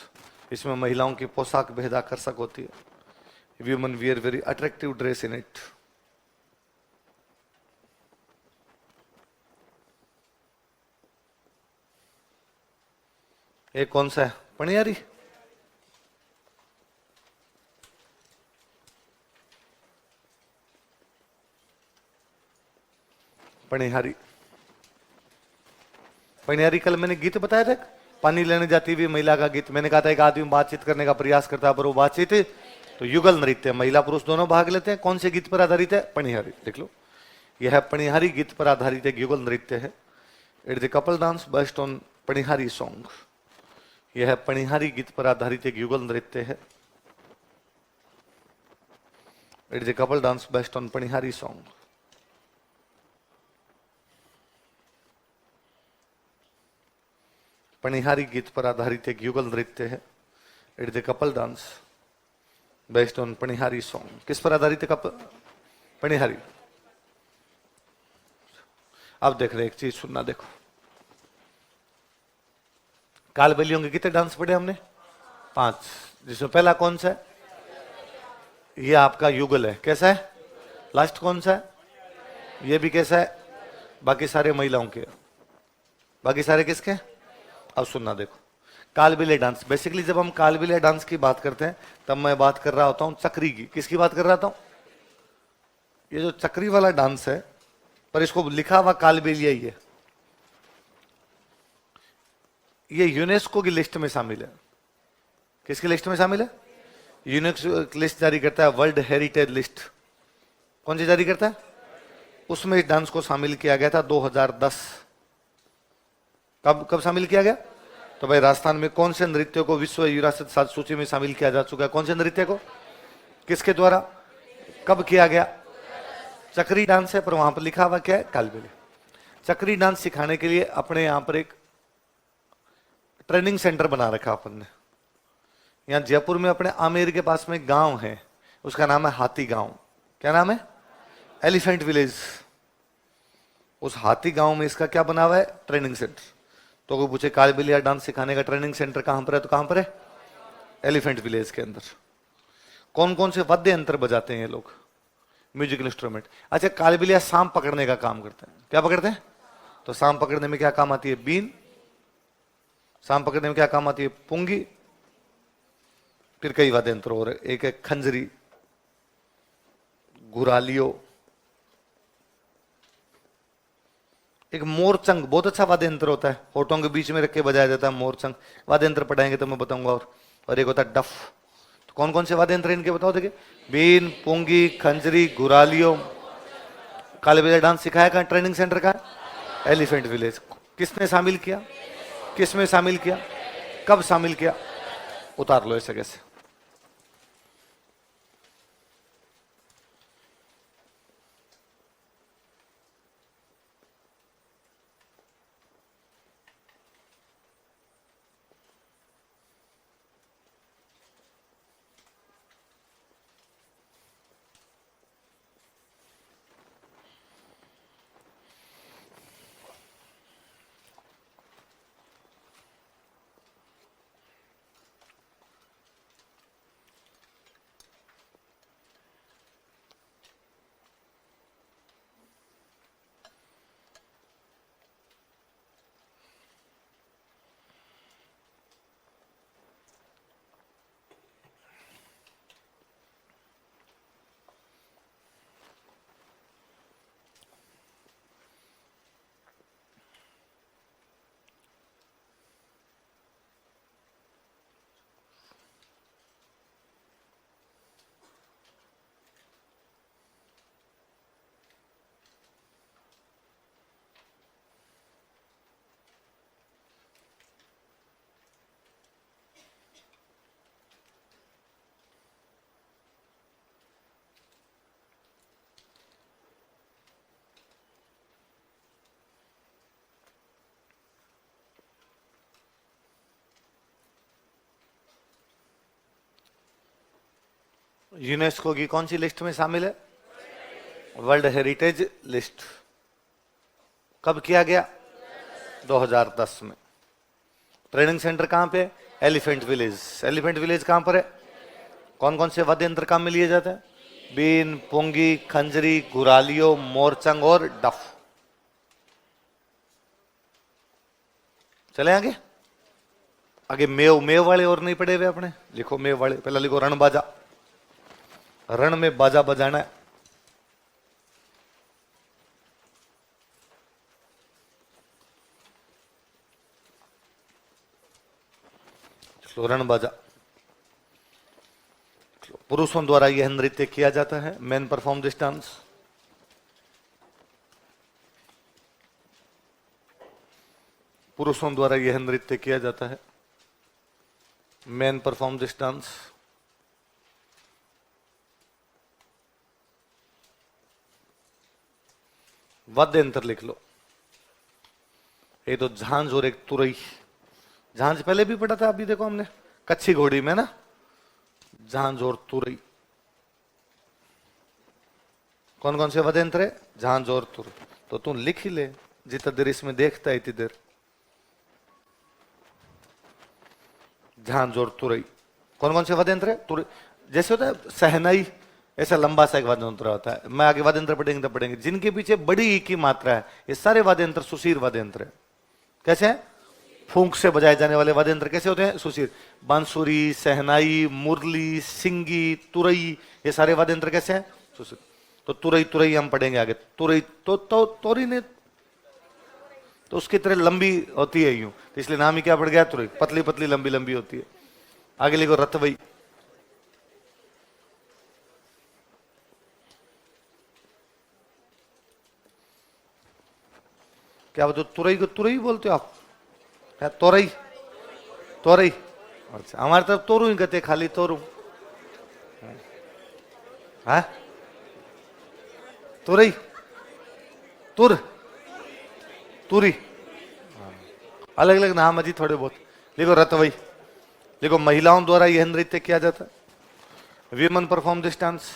इसमें महिलाओं की पोशाक बेहद आकर्षक होती है। Women wear very attractive dress in it. एक कौन सा है? पणियारी। पणिहारी। पणियारी कल मैंने गीत बताया था। पानी लेने जाती हुई महिला का गीत। मैंने कहा था एक आदमी बातचीत करने का प्रयास करता है पर वो बातचीत तो युगल नृत्य, महिला पुरुष दोनों भाग लेते हैं। कौन से गीत पर आधारित है? पणिहारी। देख लो, यह पणिहारी गीत पर आधारित एक युगल नृत्य है। It is couple dance based on Panihari song. यह पणिहारी गीत पर आधारित एक युगल नृत्य है। It is couple dance based on Panihari song. Panihari गीत पर आधारित एक युगल नृत्य है। It is couple dance based on Panihari song. किस पर आधारित है? पणिहारी। अब देख रहे एक चीज सुनना, देखो कालबेलियों के कितने डांस पढ़े हमने? 5, जिसमें पहला कौन सा है? ये आपका युगल है। कैसा है? लास्ट कौन सा है? ये भी कैसा है? बाकी सारे महिलाओं के। बाकी सारे किसके? अब सुनना, देखो कालबेलिया डांस। बेसिकली जब हम कालबेलिया डांस की बात करते हैं तब मैं बात कर रहा होता हूं चक्री की। किसकी बात कर रहा था? ये जो चक्री वाला डांस है, पर इसको लिखा हुआ कालबेलिया ही है। ये यूनेस्को की लिस्ट में शामिल है। किसकी लिस्ट में शामिल है? यूनेस्को लिस्ट जारी करता है, वर्ल्ड हेरिटेज लिस्ट। कौन सी जारी करता है? उसमें इस डांस को शामिल किया गया था 2010। कब शामिल किया गया? तो भाई राजस्थान में कौन से नृत्य को विश्व विरासत सूची में शामिल किया जा चुका है? कौन से नृत्य को? किसके द्वारा? कब किया गया? चक्री डांस है, पर वहां पर लिखा हुआ क्या है? कालबेलिया। चक्री डांस सिखाने के लिए अपने यहां पर एक ट्रेनिंग सेंटर बना रखा अपन ने। यहां जयपुर में अपने आमेर के पास में गांव है, उसका नाम है हाथी गांव। क्या नाम है? Elephant village. उस हाथी गांव में इसका क्या बना हुआ है? Training centre. तो कोई पूछे कालबेलिया डांस सिखाने का ट्रेनिंग सेंटर कहां पर है, तो कहां पर है? एलिफेंट विलेज के अंदर। कौन कौन से वाद्य यंत्र बजाते हैं ये लोग? Musical instrument. अच्छा, कालबेलिया सांप पकड़ने का काम करते हैं। क्या पकड़ते हैं? तो सांप पकड़ने में क्या काम आती है? बीन। सांप पकड़ने में क्या काम आती है? पुंगी। फिर कई वाद्य यंत्र और एक है खंजरी, गुरालियो, एक मोरचंग। बहुत अच्छा वाद्य यंत्र होता है, होठों के बीच में रख के बजाया जाता है मोरचंग। वाद्य यंत्र पढ़ाएंगे तो मैं बताऊंगा। और एक होता है डफ। तो कौन कौन से वाद्य यंत्र इनके बताओ। देखिए, बीन, पुंगी, खंजरी, गुरालियो। कालबेलिया डांस सिखाया कहां? ट्रेनिंग सेंटर का एलिफेंट विलेज। किसने शामिल किया? किस में शामिल किया? कब शामिल किया? उतार लो ऐसे कैसे। यूनेस्को की कौन सी लिस्ट में शामिल है? World heritage list. कब किया गया? 2010 में। ट्रेनिंग सेंटर कहां पे? Elephant village. एलिफेंट विलेज कहां पर है? कौन कौन से वाद्य यंत्र काम में लिए जाते हैं? बीन, पुंगी, खंजरी, गुरालियो, मोरचंग और डफ। चले आगे। आगे मेव। मेव वाले और नहीं पढ़े हुए अपने? लिखो मेव वाले। पहला लिखो रण बाजा। रण में बाजा बजाना है। रण बाजा। पुरुषों द्वारा यह नृत्य किया जाता है। Main perform this dance. पुरुषों द्वारा यह नृत्य किया जाता है। Main perform this dance. वाद्य यंत्र लिख लो। एक तो झांझ और एक तुरई। झांझ पहले भी पढ़ा था, अभी देखो हमने कच्ची घोड़ी में ना, झांझ और तुरई। कौन कौन से वाद्य यंत्र है? झांझ और तुरई। तो तू लिख ही ले, जितना देर इसमें देखता है इतनी देर। झांझ और तुरई। कौन कौन से वाद्य यंत्र है? तुरई जैसे होता है सहनाई, ऐसा लंबा सा एक वाद्य यंत्र होता है। मैं आगे वाद्य यंत्र पढ़ेंगे तब पढ़ेंगे। जिनके पीछे बड़ी ई की मात्रा है, ये सारे वाद्य यंत्र सुशीर वाद्य यंत्र है। कैसे है? फूंक से बजाए जाने वाले वाद्य यंत्र कैसे होते हैं? सुशीर। बांसुरी, सहनाई, मुरली, सिंगी, तुरई, ये सारे वाद्य यंत्र कैसे हैं? सुशीर। तो तुरई, तुरई हम पढ़ेंगे आगे। तुरई तो तोरी ने तो उसकी तरह लंबी होती है यूं, तो इसलिए नाम ही क्या पड़ गया? तुरई। पतली पतली लंबी लंबी होती है। आगे लिखो रतवई। क्या बोलते? तुरई को तुरई बोलते हो आप? है तोरई? तोरई। अच्छा, हमारे तरफ तोरू ही कहते, खाली तोरू। है तुरई, तुर, तुरी, अलग अलग नाम अजी थोड़े बहुत। लिखो रतवई। लिखो महिलाओं द्वारा यह नृत्य किया जाता है। Women perform this dance.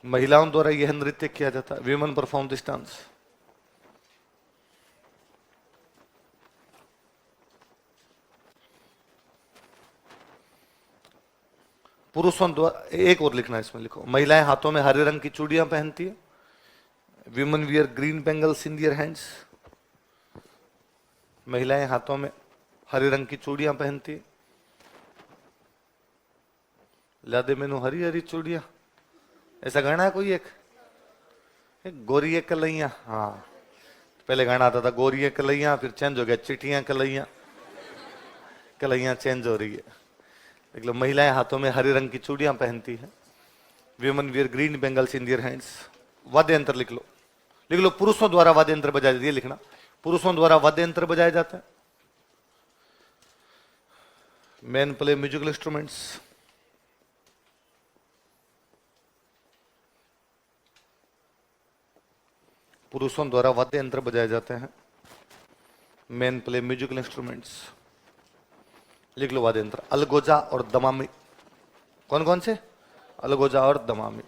महिलाओं द्वारा यह नृत्य किया जाता है। Women perform this dance. पुरुषों द्वारा, एक और लिखना है इसमें, लिखो महिलाएं हाथों में हरे रंग की चूड़ियां पहनती है। विमेन वियर ग्रीन बेंगल्स इन दियर हैंड्स। महिलाएं हाथों में हरे रंग की चूड़ियां पहनती है। लादे मैनू हरी हरी चूड़ियां, ऐसा गाना है कोई? एक गोरी कलैया। हाँ, पहले गाना आता था गोरी कलैया, फिर चेंज हो गया चिटियां कलैया। कलैया चेंज हो रही है। देख लो, महिलाएं हाथों में हरे रंग की चूड़ियां पहनती है। विमेन वियर ग्रीन बेंगल्स इन दियर हैंड्स। वाद्य यंत्र लिख लो। लिख लो पुरुषों द्वारा वाद्य यंत्र बजाए जाते हैं। लिखना, पुरुषों द्वारा वाद्य यंत्र बजाए जाते हैं। Main play musical instruments. पुरुषों द्वारा वाद्य यंत्र बजाए जाते हैं। Main play musical instruments. लिख लो वाद्य यंत्र। अलगोजा और दमामी। कौन कौन से? अलगोजा और दमामी।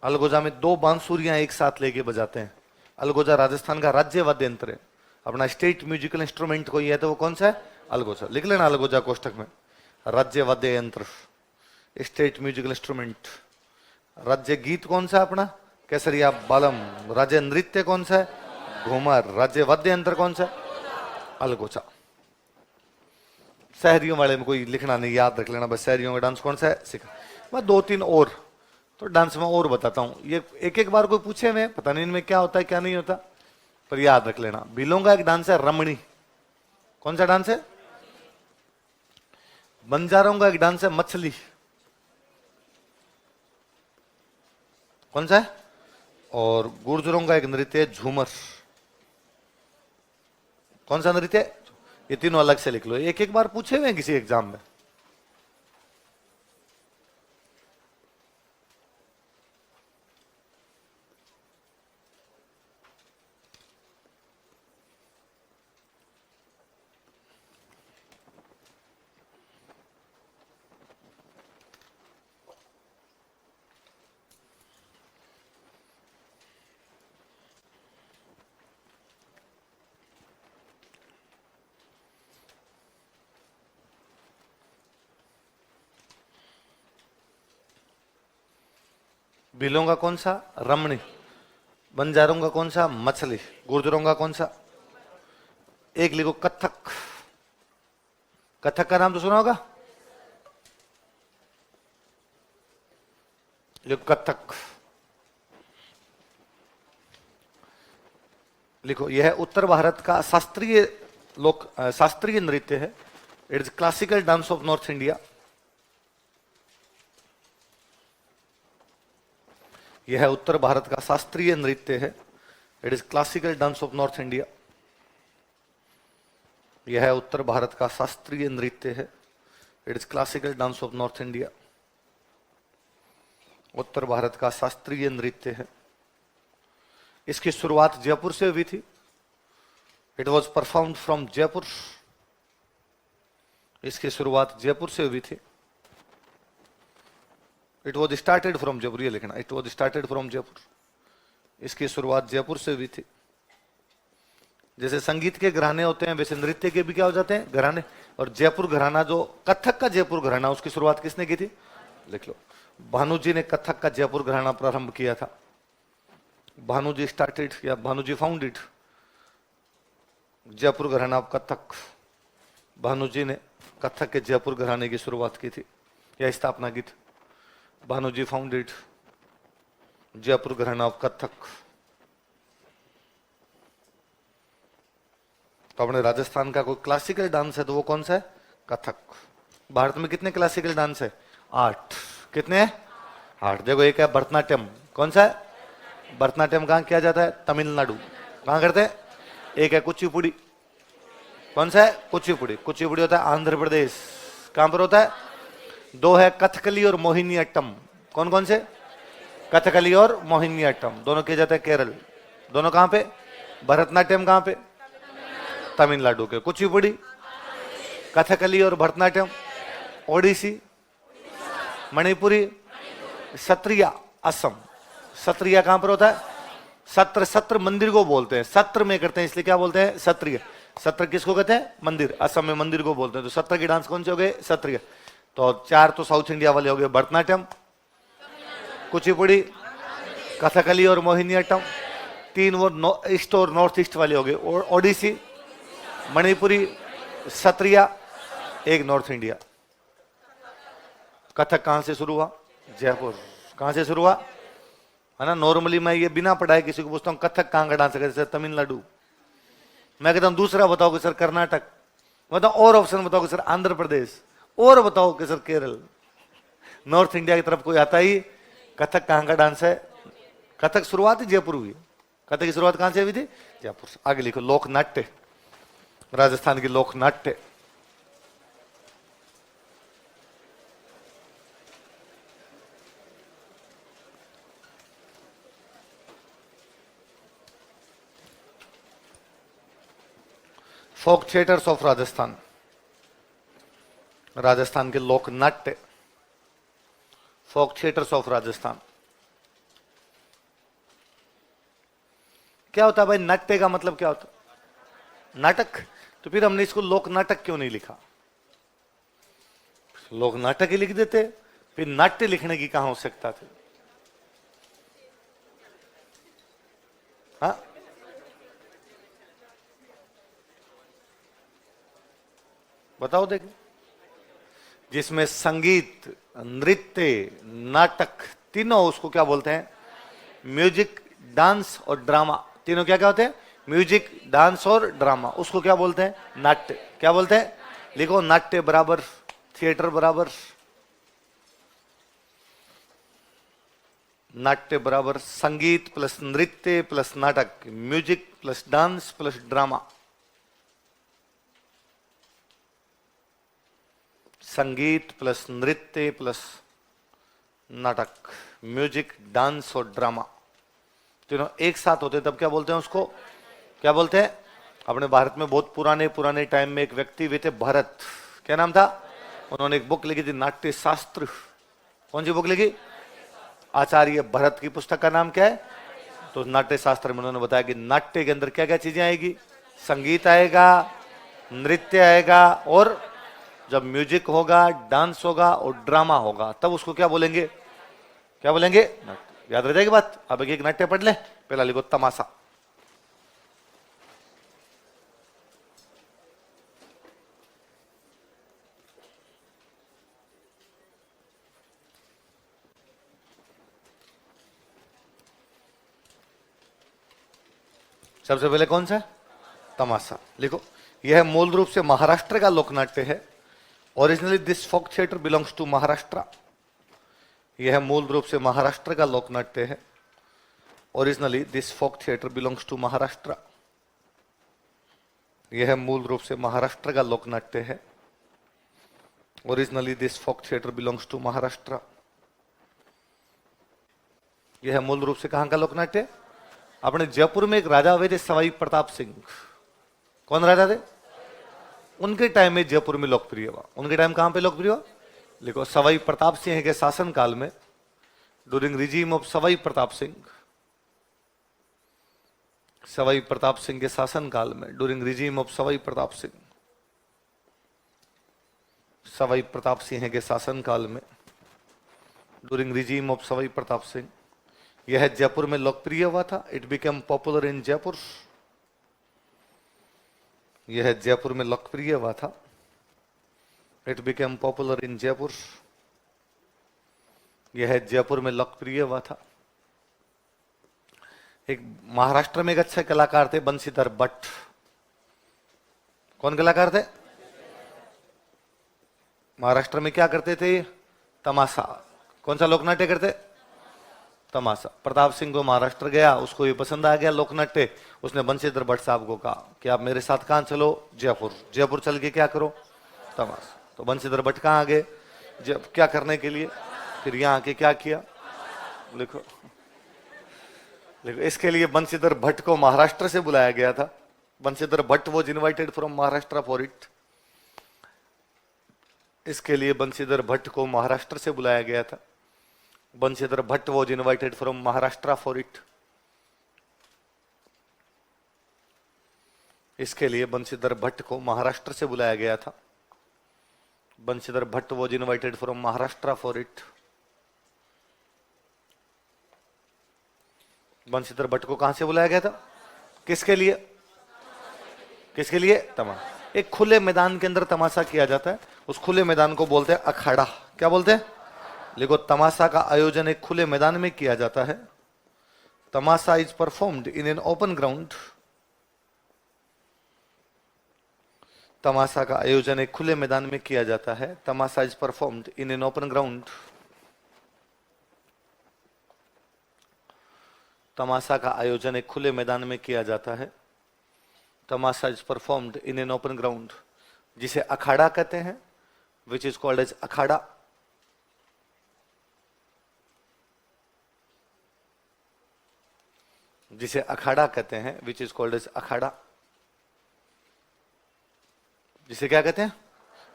अलगोजा में दो बांसुरियां एक साथ लेके बजाते हैं। अलगोजा राजस्थान का राज्य वाद्य यंत्र है। अपना स्टेट म्यूजिकल इंस्ट्रूमेंट कोई है तो वो कौन सा है? अलगोजा। लिख लेना अलगोजा कोष्टक में। राज्य वाद्य यंत्र, स्टेट म्यूजिकल इंस्ट्रूमेंट। राज्य गीत कौन सा अपना? केसरिया बालम। राज्य नृत्य कौन सा है? घूमर। राज्य वाद्य यंत्र कौन सा है? अलगोजा। शहरियों वाले में कोई लिखना नहीं, याद रख लेना बस। शहरियों का डांस कौन सा है? सिखा। मैं दो तीन और तो डांस में और बताता हूं। ये एक एक बार कोई पूछे, मैं पता नहीं इनमें क्या होता है क्या नहीं होता, पर याद रख लेना। भीलों का एक डांस है रमणी। कौन सा डांस है? बंजारों का एक डांस है मछली। कौन सा है? और गुर्जरों का एक नृत्य है झूमर। कौन सा नृत्य है? ये तीनों अलग से लिख लो, एक एक बार पूछे हुए हैं किसी एग्जाम में। भीलों का कौन सा? रमणी। बंजारों का कौन सा? मछली। गुर्जरों का कौन सा? एक लिखो कथक। कथक का नाम तो सुना होगा। लिखो कथक। लिखो, यह उत्तर भारत का शास्त्रीय लोक शास्त्रीय नृत्य है। It is classical dance of north India. यह उत्तर भारत का शास्त्रीय नृत्य है। It is classical dance of north India. यह उत्तर भारत का शास्त्रीय नृत्य है। It is classical dance of north India. उत्तर भारत का शास्त्रीय नृत्य है। इसकी शुरुआत जयपुर से हुई थी। It was performed from Jaipur. इसकी शुरुआत जयपुर से हुई थी। It was started from Jaipur, ये लिखना, it was started from Jaipur. इसकी शुरुआत जयपुर से हुई थी। जैसे संगीत के घराने होते हैं वैसे नृत्य के भी क्या हो जाते हैं, घराने। और जयपुर घराना, जो कथक का जयपुर घराना, उसकी शुरुआत किसने की थी, लिख लो। भानुजी ने कथक का जयपुर घराना प्रारंभ किया था। भानुजी स्टार्टेड या भानुजी फाउंडेड जयपुर घराना ऑफ कथक। भानुजी ने कथक के जयपुर घराने की शुरुआत की थी या स्थापना की थी। भानुजी फाउंडेड जयपुर घराना ऑफ कथक। तो अपने राजस्थान का कोई क्लासिकल डांस है तो वो कौन सा है, कथक। भारत में कितने क्लासिकल डांस है, 8। कितने हैं, 8। देखो एक है भरतनाट्यम, कौन सा है, भरतनाट्यम कहाँ किया जाता है, तमिलनाडु। कहाँ करते हैं, एक है कुचिपुड़ी, कौन सा है, कुचिपुड़ी। कुचिपुड़ी होता है आंध्र प्रदेश, कहां पर होता है। 2 है कथकली और मोहिनीअट्टम, कौन कौन से, कथकली और मोहिनीअट्टम, दोनों किए जाते हैं केरल। दोनों कहां पे, भरतनाट्यम कहां पे, तमिलनाडु के। कुचिपुड़ी, कथकली और भरतनाट्यम, ओडिसी, मणिपुरी, सत्रिया, असम। सत्रिया कहां पर होता है, सत्र मंदिर को बोलते हैं, सत्र में करते हैं इसलिए क्या बोलते हैं, सत्रिय। सत्र किसको कहते हैं, मंदिर। असम में मंदिर को बोलते हैं। तो सत्र की डांस कौन से हो गए, सत्रिय। तो 4 तो साउथ इंडिया वाले हो गए, भरतनाट्यम, कुचिपुड़ी, कथकली और मोहिनीअट्टम। 3 वो ईस्ट और नॉर्थ ईस्ट वाले हो गए, ओडिसी, मणिपुरी, सत्रिया। 1 north India. कथक कहां से शुरू हुआ, जयपुर। कहां से शुरू हुआ, है ना। नॉर्मली मैं ये बिना पढ़ाए किसी को पूछता हूँ कथक कहां का डांस है, सर तमिलनाडु। मैं कहता हूँ दूसरा बताओ कि सर कर्नाटक, बताओ और ऑप्शन बताओ कि सर आंध्र प्रदेश, और बताओ कि सर केरल। नॉर्थ इंडिया की तरफ कोई आता ही, कथक कहां का डांस है, कथक शुरुआत ही जयपुर हुई। कथक की शुरुआत कहां से हुई थी, जयपुर से। आगे लिखो, लोकनाट्य, राजस्थान की लोकनाट्य। फोक थिएटर्स ऑफ राजस्थान, राजस्थान के लोक नाट्य। फोक थिएटर्स ऑफ राजस्थान। क्या होता है भाई, नाट्य का मतलब क्या होता है, नाटक। तो फिर हमने इसको लोक नाटक क्यों नहीं लिखा, लोक नाटक ही लिख देते, फिर नाट्य लिखने की कहां आवश्यकता थी। हाँ, बताओ देखें। जिसमें संगीत, नृत्य, नाटक तीनों, उसको क्या बोलते हैं, म्यूजिक, डांस और ड्रामा। तीनों क्या क्या होते हैं, म्यूजिक, डांस और ड्रामा। उसको क्या बोलते हैं, नाट्य। क्या बोलते हैं, लिखो, नाट्य बराबर थिएटर बराबर, नाट्य बराबर संगीत प्लस नृत्य प्लस नाटक, music plus dance plus drama. संगीत प्लस नृत्य प्लस नाटक, म्यूजिक, डांस और ड्रामा, तीनों एक साथ होते तब क्या बोलते हैं, उसको क्या बोलते हैं। अपने भारत में बहुत पुराने पुराने टाइम में एक व्यक्ति हुए थे, भरत। क्या नाम था, उन्होंने एक बुक लिखी थी, नाट्य शास्त्र। कौन सी बुक लिखी, आचार्य भरत की पुस्तक का नाम क्या है, तो नाट्य शास्त्र में उन्होंने बताया कि नाट्य के अंदर क्या क्या चीजें आएगी, संगीत आएगा, नृत्य आएगा, और जब म्यूजिक होगा, डांस होगा और ड्रामा होगा, तब उसको क्या बोलेंगे, क्या बोलेंगे, नाट्य। याद रह जाएगी बात। अब एक नाट्य पढ़ ले, पहला लिखो तमाशा। सबसे पहले कौन सा, तमाशा लिखो। यह मूल रूप से महाराष्ट्र का लोकनाट्य है। Originally this folk theatre belongs to Maharashtra. यह मूल रूप से महाराष्ट्र का लोकनाट्य है। Originally this folk theatre belongs to Maharashtra. यह मूल रूप से महाराष्ट्र का लोकनाट्य है। Originally this folk theatre belongs to Maharashtra. यह मूल रूप से कहां का लोकनाट्य है? अपने जयपुर में एक राजा हुए थे सवाई प्रताप सिंह। कौन राजा थे? उनके टाइम में जयपुर में लोकप्रिय हुआ। उनके टाइम कहां पे लोकप्रिय हुआ? लिखो, सवाई प्रताप सिंह के शासन काल में, during regime of Sawai Pratap Singh, Sawai Pratap Singh के शासन काल में, during regime of Sawai Pratap Singh, Sawai Pratap Singh के शासन काल में, during regime of Sawai Pratap Singh, यह जयपुर में लोकप्रिय हुआ था। It became popular in Jaipur. यह जयपुर में लोकप्रिय हुआ था। It became popular in Jaipur. यह जयपुर में लोकप्रिय हुआ था। एक महाराष्ट्र में एक अच्छे कलाकार थे, बंशीधर भट्ट। कौन कलाकार थे? महाराष्ट्र में क्या करते थे? तमाशा। कौन सा लोकनाट्य करते? तमाशा। प्रताप सिंह को महाराष्ट्र गया, उसको ये पसंद आ गया लोकनाट्य। उसने बंशीधर भट्ट साहब को कहा कि आप मेरे साथ कहां चलो? जयपुर। जयपुर चल के क्या करो? तमाशा। तो बंशीधर भट्ट कहां आ गए? क्या करने के लिए? फिर यहां आके क्या किया? लिखो, इसके लिए बंशीधर भट्ट को महाराष्ट्र से बुलाया गया था। Banshidhar Bhatt was invited from Maharashtra for it. इसके लिए बंशीधर भट्ट को महाराष्ट्र से बुलाया गया था। Banshidhar Bhatt was invited from Maharashtra for it. इसके लिए बंशीधर भट्ट को महाराष्ट्र से बुलाया गया था। Banshidhar Bhatt was invited from Maharashtra for it. Banshidhar Bhatt को कहां से बुलाया गया था? किसके लिए? किसके लिए? तमाशा। एक खुले मैदान के अंदर तमाशा किया जाता है, उस खुले मैदान को बोलते हैं अखाड़ा। क्या बोलते हैं? देखो, तमाशा का आयोजन एक खुले मैदान में किया जाता है। Tamasha is performed in an open ground. Tamasha का आयोजन एक खुले मैदान में किया जाता है। Tamasha is performed in an open ground. Tamasha का आयोजन एक खुले मैदान में किया जाता है। Tamasha is performed in an open ground, जिसे अखाड़ा कहते हैं, which is called as akhara. जिसे अखाड़ा कहते हैं, which is called as akhara. जिसे क्या कहते हैं?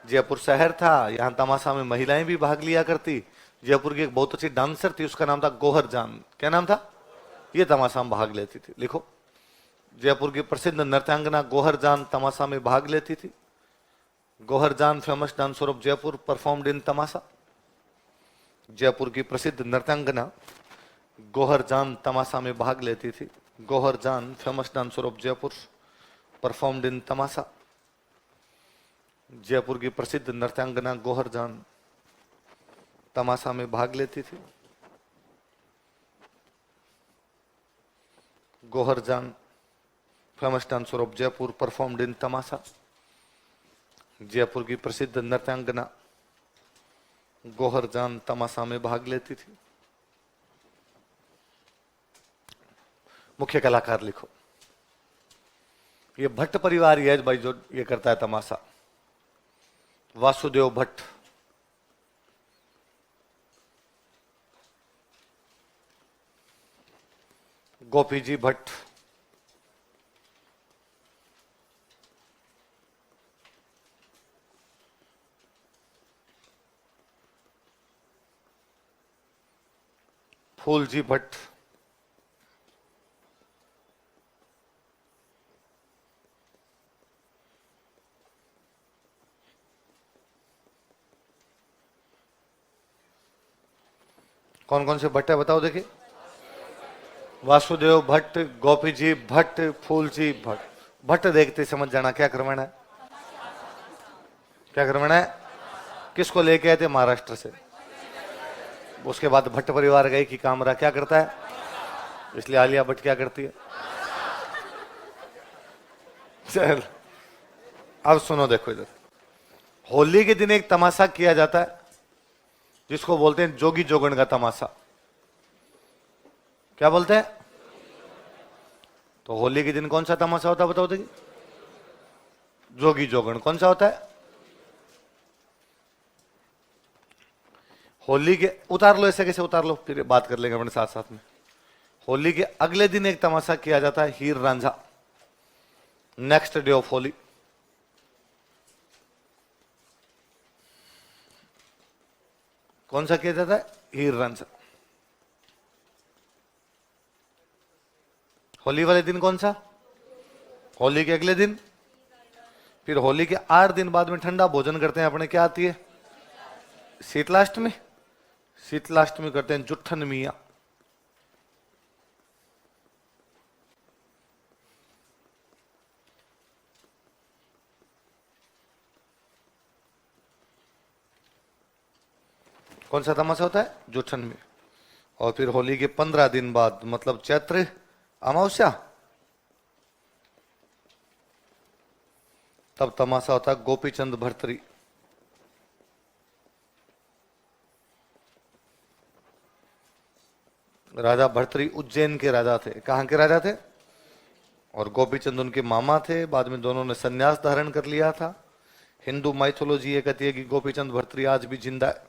जयपुर शहर था, यहां तमाशा में महिलाएं भी भाग लिया करती। जयपुर की एक बहुत अच्छी डांसर थी, उसका नाम था गोहर जान। क्या नाम था? ये तमाशा में भाग लेती थी। लिखो, जयपुर की प्रसिद्ध नृत्यांगना गोहर जान तमाशा में भाग लेती थी। Gohar Jan, famous dancer of Jaipur, performed in Tamasha. Jaipur की प्रसिद्ध नृत्यांगना गोहर जान तमाशा में भाग लेती थी। Gohar Jan, famous dancer of Jaipur, performed in Tamasha. Jaipur की प्रसिद्ध नृत्यांगना गोहर जान तमाशा में भाग लेती थी। Gohar Jan, famous dancer of Jaipur, performed in Tamasha. Jaipur की प्रसिद्ध नृत्यांगना गोहर जान तमाशा में भाग लेती थी। मुख्य कलाकार लिखो, ये भट्ट परिवार ही है भाई जो ये करता है तमाशा। वासुदेव भट्ट, गोपी जी भट्ट, फूल जी भट्ट, कौन कौन से भट्ट है बताओ देखिए? वासुदेव भट्ट, गोपी जी भट्ट, फूल जी भट्ट। भट्ट देखते समझ जाना क्या करवाना है। क्या करवाना है? किसको लेके आए थे? महाराष्ट्र से। उसके बाद भट्ट परिवार गए कि कामरा क्या करता है, इसलिए आलिया भट्ट क्या करती है? चल अब सुनो, देखो इधर, होली के दिन एक तमाशा किया जाता है जिसको बोलते हैं जोगी जोगण का तमाशा। क्या बोलते हैं? तो होली के दिन कौन सा तमाशा होता है बताओ तो? जोगी जोगण। कौन सा होता है? होली के, उतार लो ऐसे, कैसे उतार लो, फिर बात कर लेंगे अपने साथ साथ में। होली के अगले दिन एक तमाशा किया जाता है, Heer Ranjha, next day of Holi. कौन सा किया जाता है? हीर रांझा। होली वाले दिन कौन सा? होली के अगले दिन। फिर होली के 8 दिन बाद में ठंडा भोजन करते हैं अपने, क्या आती है? शीतलाष्टमी। शीतलाष्टमी करते हैं जुट्ठन मिया। कौन सा तमाशा होता है? जुट्ठन में। और फिर होली के 15 दिन बाद, मतलब चैत्र अमावस्या, तब तमाशा होता है गोपीचंद भर्तरी। राजा भर्तरी उज्जैन के राजा थे। कहां के राजा थे? और गोपीचंद उनके मामा थे। बाद में दोनों ने संन्यास धारण कर लिया था। हिंदू माइथोलॉजी ये कहती है कि गोपीचंद भर्तरी आज भी जिंदा है,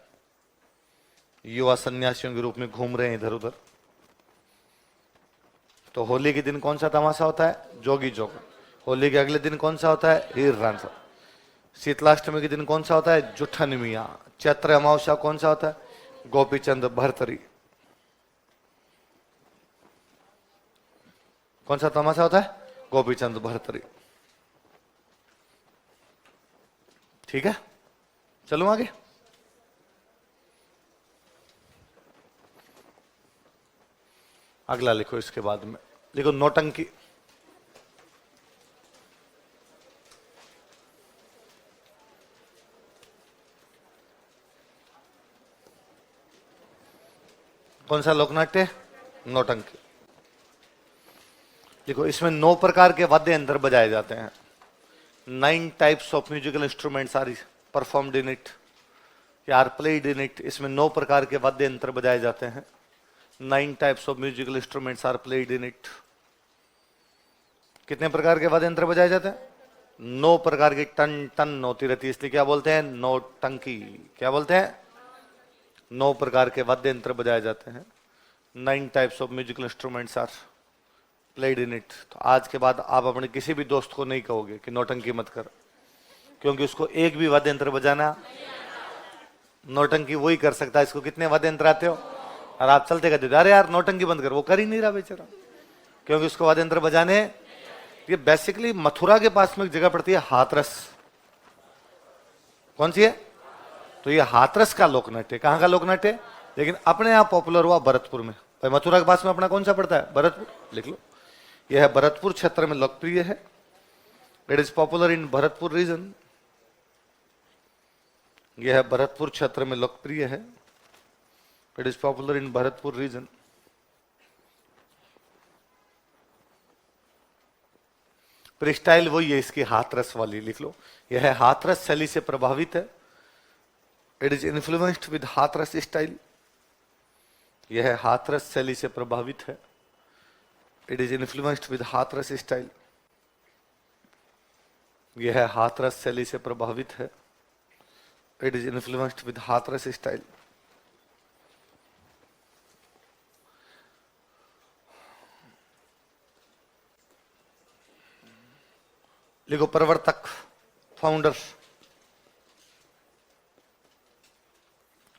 युवा सन्यासियों के रूप में घूम रहे हैं इधर उधर। तो होली के दिन कौन सा तमाशा होता है? जोगी जोगन। होली के अगले दिन कौन सा होता है? हीर रांझा। शीतलाष्टमी के दिन कौन सा होता है? जुट्ठन मिया। चैत्र अमावस्या कौन सा होता है? गोपीचंद भर्तरी। कौन सा तमाशा होता है? गोपीचंद भर्तरी। ठीक है, चलो आगे। अगला लिखो, इसके बाद में लिखो नौटंकी। कौन सा लोकनाट्य? नौटंकी। देखो, इसमें 9 प्रकार के वाद्य यंत्र बजाए जाते हैं। 9 types of musical instruments are performed in it, are played in it. इसमें 9 प्रकार के वाद्य यंत्र बजाए जाते हैं। 9 types of musical instruments are played in it. कितने प्रकार के वाद्य यंत्र बजाए जाते हैं? 9 प्रकार की टन टन होती रहती है, इसलिए क्या बोलते हैं? नौटंकी। क्या बोलते हैं? 9 प्रकार के वाद्य यंत्र बजाए जाते हैं। 9 types of musical instruments are played in it. तो आज के बाद आप अपने किसी भी दोस्त को नहीं कहोगे कि नौटंकी मत कर, क्योंकि उसको एक भी वाद्य यंत्र बजाना, नौटंकी वही कर सकता है। इसको कितने वाद्य यंत्र आते हो? और आप चलते कहते अरे यार नौटंकी बंद कर, वो कर ही नहीं रहा बेचारा, क्योंकि उसको वाद्य यंत्र बजाने। ये बेसिकली मथुरा के पास में एक जगह पड़ती है हाथरस। कौन सी है? तो ये हाथरस का लोकनाट्य। कहां का लोकनाट्य? लेकिन अपने आप पॉपुलर हुआ भरतपुर में। भाई मथुरा के पास में अपना कौन सा पड़ता है? भरतपुर। लिख लो, यह है भरतपुर क्षेत्र में लोकप्रिय है। It is popular in Bharatpur region. यह है भरतपुर क्षेत्र में लोकप्रिय है। It is popular in Bharatpur region. पर स्टाइल वही है इसकी, हाथरस वाली। लिख लो, यह है हाथरस शैली से प्रभावित है। It is influenced with Hathras style. यह है हाथरस शैली से प्रभावित है। It is influenced with Hathras style. यह है हाथरस शैली से प्रभावित है। It is influenced with Hathras style. लिखो, प्रवर्तक, फाउंडर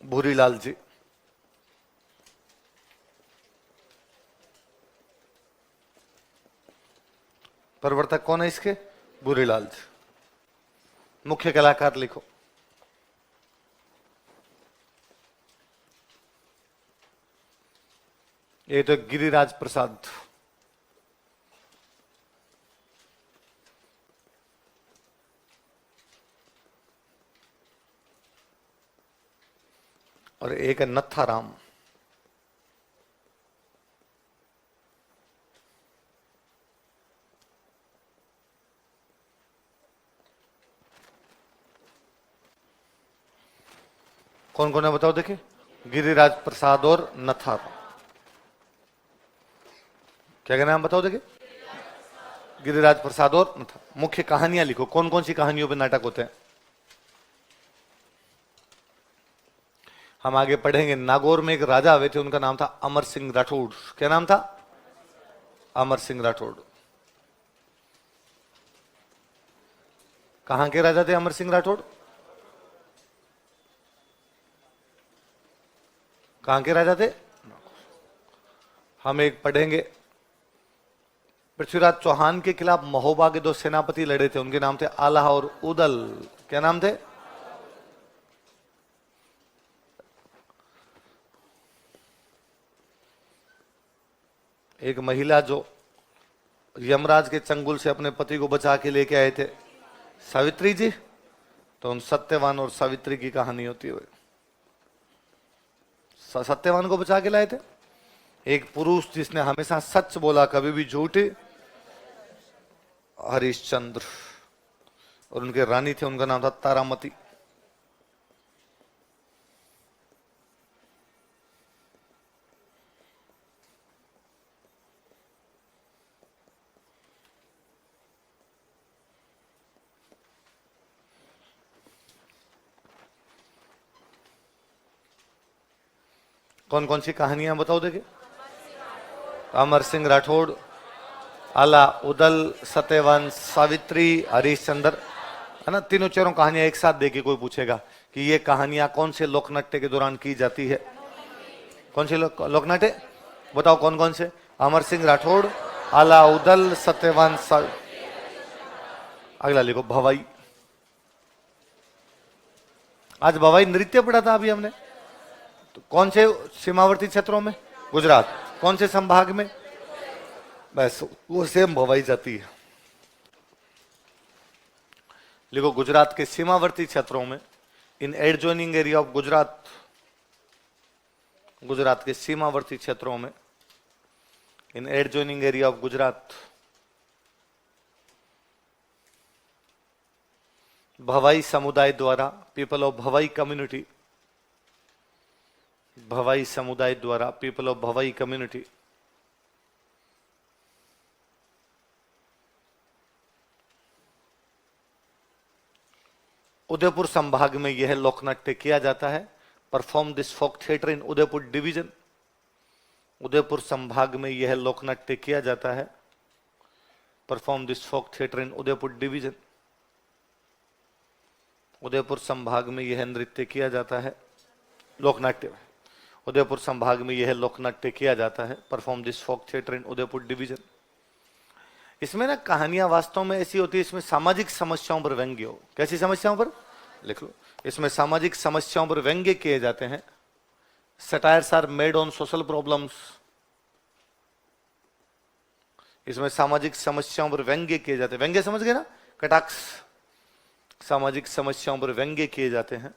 भूरीलाल जी। प्रवर्तक कौन है इसके? भूरीलाल जी। मुख्य कलाकार लिखो, ये तो गिरिराज प्रसाद। और एक है नत्थाराम। कौन कौन है बताओ देखिए? गिरिराज प्रसाद और नथार। क्या क्या नाम बताओ देखिए? गिरिराज प्रसाद और नथार। मुख्य कहानियां लिखो, कौन कौन सी कहानियों पे नाटक होते हैं? हम आगे पढ़ेंगे। नागौर में एक राजा हुए थे, उनका नाम था अमर सिंह राठौड़। क्या नाम था? अमर सिंह राठौड़। कहां के राजा थे अमर सिंह राठौड़? कहां के राजा थे? हम एक पढ़ेंगे, पृथ्वीराज चौहान के खिलाफ महोबा के दो सेनापति लड़े थे, उनके नाम थे आला और उदल। क्या नाम थे? एक महिला जो यमराज के चंगुल से अपने पति को बचा के लेके आए थे, सावित्री जी। तो उन सत्यवान और सावित्री की कहानी होती है। सत्यवान को बचा के लाए थे। एक पुरुष जिसने हमेशा सच बोला, कभी भी झूठ, हरिश्चंद्र। और उनके रानी थे, उनका नाम था तारामती। कौन कौन सी कहानियां बताओ देखिए? अमर सिंह राठौड़, आला उदल, सत्यवान, सावित्री, हरिश्चंद्र, है ना। तीनों चारों कहानियां एक साथ देखिए। कोई पूछेगा कि ये कहानियां कौन से लोकनाट्य के दौरान की जाती है? कौन से लोकनाट्य बताओ कौन कौन से? अमर सिंह राठौड़, आला उदल, सत्यवान, अगला लिखो भवाई। आज भवाई नृत्य पढ़ा था अभी हमने। तो कौन से सीमावर्ती क्षेत्रों में? गुजरात। कौन से संभाग में? बस वो सेम भवाई जाती है। लिखो गुजरात के सीमावर्ती क्षेत्रों में, in adjoining area of Gujarat, Gujarat के सीमावर्ती क्षेत्रों में, in adjoining area of Gujarat, Bhavai समुदाय द्वारा, people of Bhavai community, Bhavai समुदाय द्वारा, people of Bhavai community Udaipur संभाग में यह लोकनाट्य किया जाता है। Perform this folk theatre in Udaipur division. Udaipur संभाग में यह लोकनाट्य किया जाता है। Perform this folk theatre in Udaipur division. Udaipur संभाग में यह नृत्य किया जाता है, लोकनाट्य। उदयपुर संभाग में यह लोकनाट्य किया जाता है। Perform this folk theatre in Udaipur division. इसमें ना कहानियां वास्तव में ऐसी होती है, इसमें सामाजिक समस्याओं पर व्यंग्य हो। कैसी समस्याओं पर? लिख लो, इसमें सामाजिक समस्याओं पर व्यंग्य किए जाते हैं। Satires are made on social problems. इसमें सामाजिक समस्याओं पर व्यंग्य किए जाते हैं। व्यंग्य समझ गए ना? कटाक्ष। सामाजिक समस्याओं पर व्यंग्य किए जाते हैं।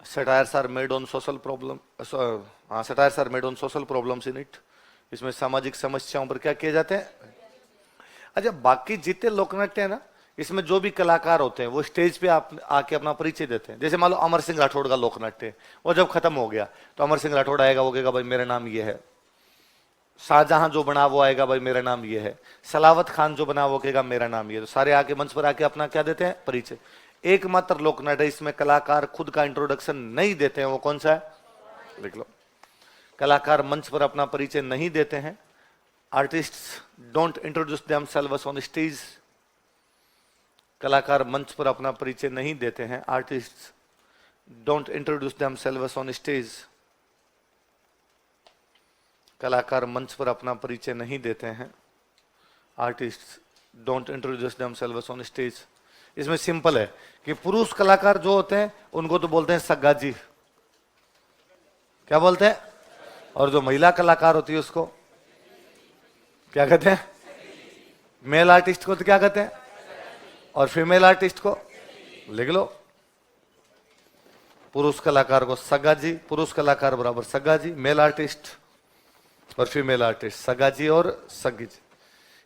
Satires are made on social problem, satires are made on social problems in it. इसमें सामाजिक समस्याओं पर क्या किए जाते हैं? अच्छा, बाकी जितने लोकनाट्य है ना, इसमें जो भी कलाकार होते हैं वो स्टेज पे आप आके अपना परिचय देते हैं। जैसे मान लो अमर सिंह राठौड़ का लोकनाट्य, वो जब खत्म हो गया तो अमर सिंह राठौड़ आएगा, वो कहेगा भाई मेरा नाम ये है। शाहजहां जो बना वो आएगा, भाई मेरा नाम ये है। सलावत खान जो बना वो कहेगा मेरा नाम ये। तो सारे आके मंच पर आके अपना क्या देते हैं? परिचय। एकमात्र लोकनाट्य इसमें कलाकार खुद का इंट्रोडक्शन नहीं देते हैं, वो कौन सा है? लिख लो, कलाकार मंच पर अपना परिचय नहीं देते हैं। Artists don't introduce themselves on stage. कलाकार मंच पर अपना परिचय नहीं देते हैं। Artists don't introduce themselves on stage. कलाकार मंच पर अपना परिचय नहीं देते हैं। Artists don't introduce themselves on stage. इसमें सिंपल है कि पुरुष कलाकार जो होते हैं उनको तो बोलते हैं सग्गा जी। क्या बोलते हैं? और जो महिला कलाकार होती है उसको क्या कहते हैं? मेल आर्टिस्ट को तो क्या कहते हैं? और फीमेल आर्टिस्ट को? लिख लो, पुरुष कलाकार को सग्गा जी, पुरुष कलाकार बराबर सग्गा जी, मेल आर्टिस्ट और फीमेल आर्टिस्ट सग्गा जी और सग्गी जी।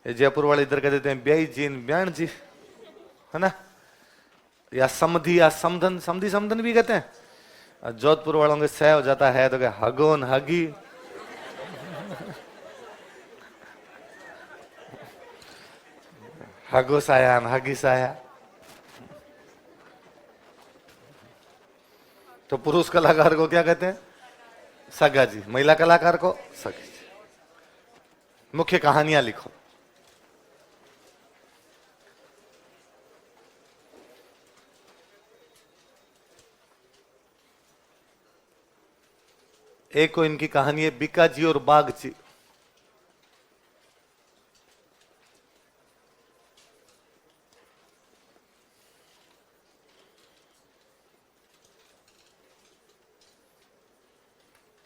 ये जयपुर वाले इधर कह देते हैं ब्याई जी, ब्याण जी, है ना, या समधी या समधन, समधी समधन भी कहते हैं। जोधपुर वालों के सह हो जाता है तो क्या हगोन हगी। हगो साया हगी साया। तो पुरुष कलाकार को क्या कहते हैं? सगा जी। महिला कलाकार को सगी जी। मुख्य कहानियां लिखो। एक को इनकी कहानी है बीका जी और बाघ जी।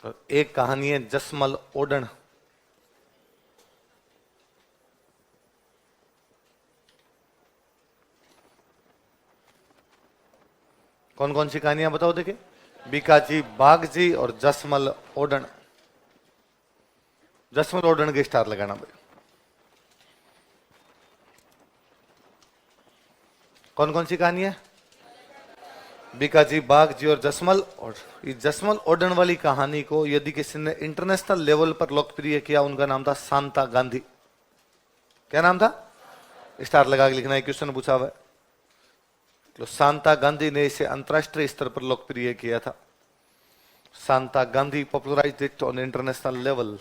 तो एक कहानी है जसमल ओडन। कौन कौन सी कहानियां बताओ देखिए? बीकाजी, बाघ जी और जसमल ओडन। जसमल ओडन के स्टार लगाना भाई। कौन कौन सी कहानी है? बीकाजी, बाघ जी और जसमल। और इस जसमल ओडन वाली कहानी को यदि किसी ने इंटरनेशनल लेवल पर लोकप्रिय किया, उनका नाम था शांता गांधी। क्या नाम था? स्टार लगा के लिखना है, क्वेश्चन पूछा हुआ है। तो शांता गांधी ने इसे अंतरराष्ट्रीय स्तर पर लोकप्रिय किया था। Shanta Gandhi popularised it on international level.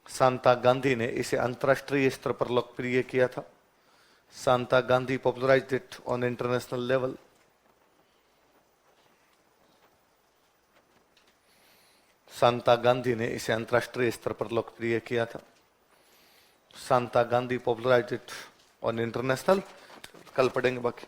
Shanta Gandhi ने इसे अंतरराष्ट्रीय स्तर पर लोकप्रिय किया था। Shanta Gandhi popularised it on international level. Shanta Gandhi ने इसे अंतरराष्ट्रीय स्तर पर लोकप्रिय किया था। Shanta Gandhi popularised it on international. कल पढ़ेंगे बाकी।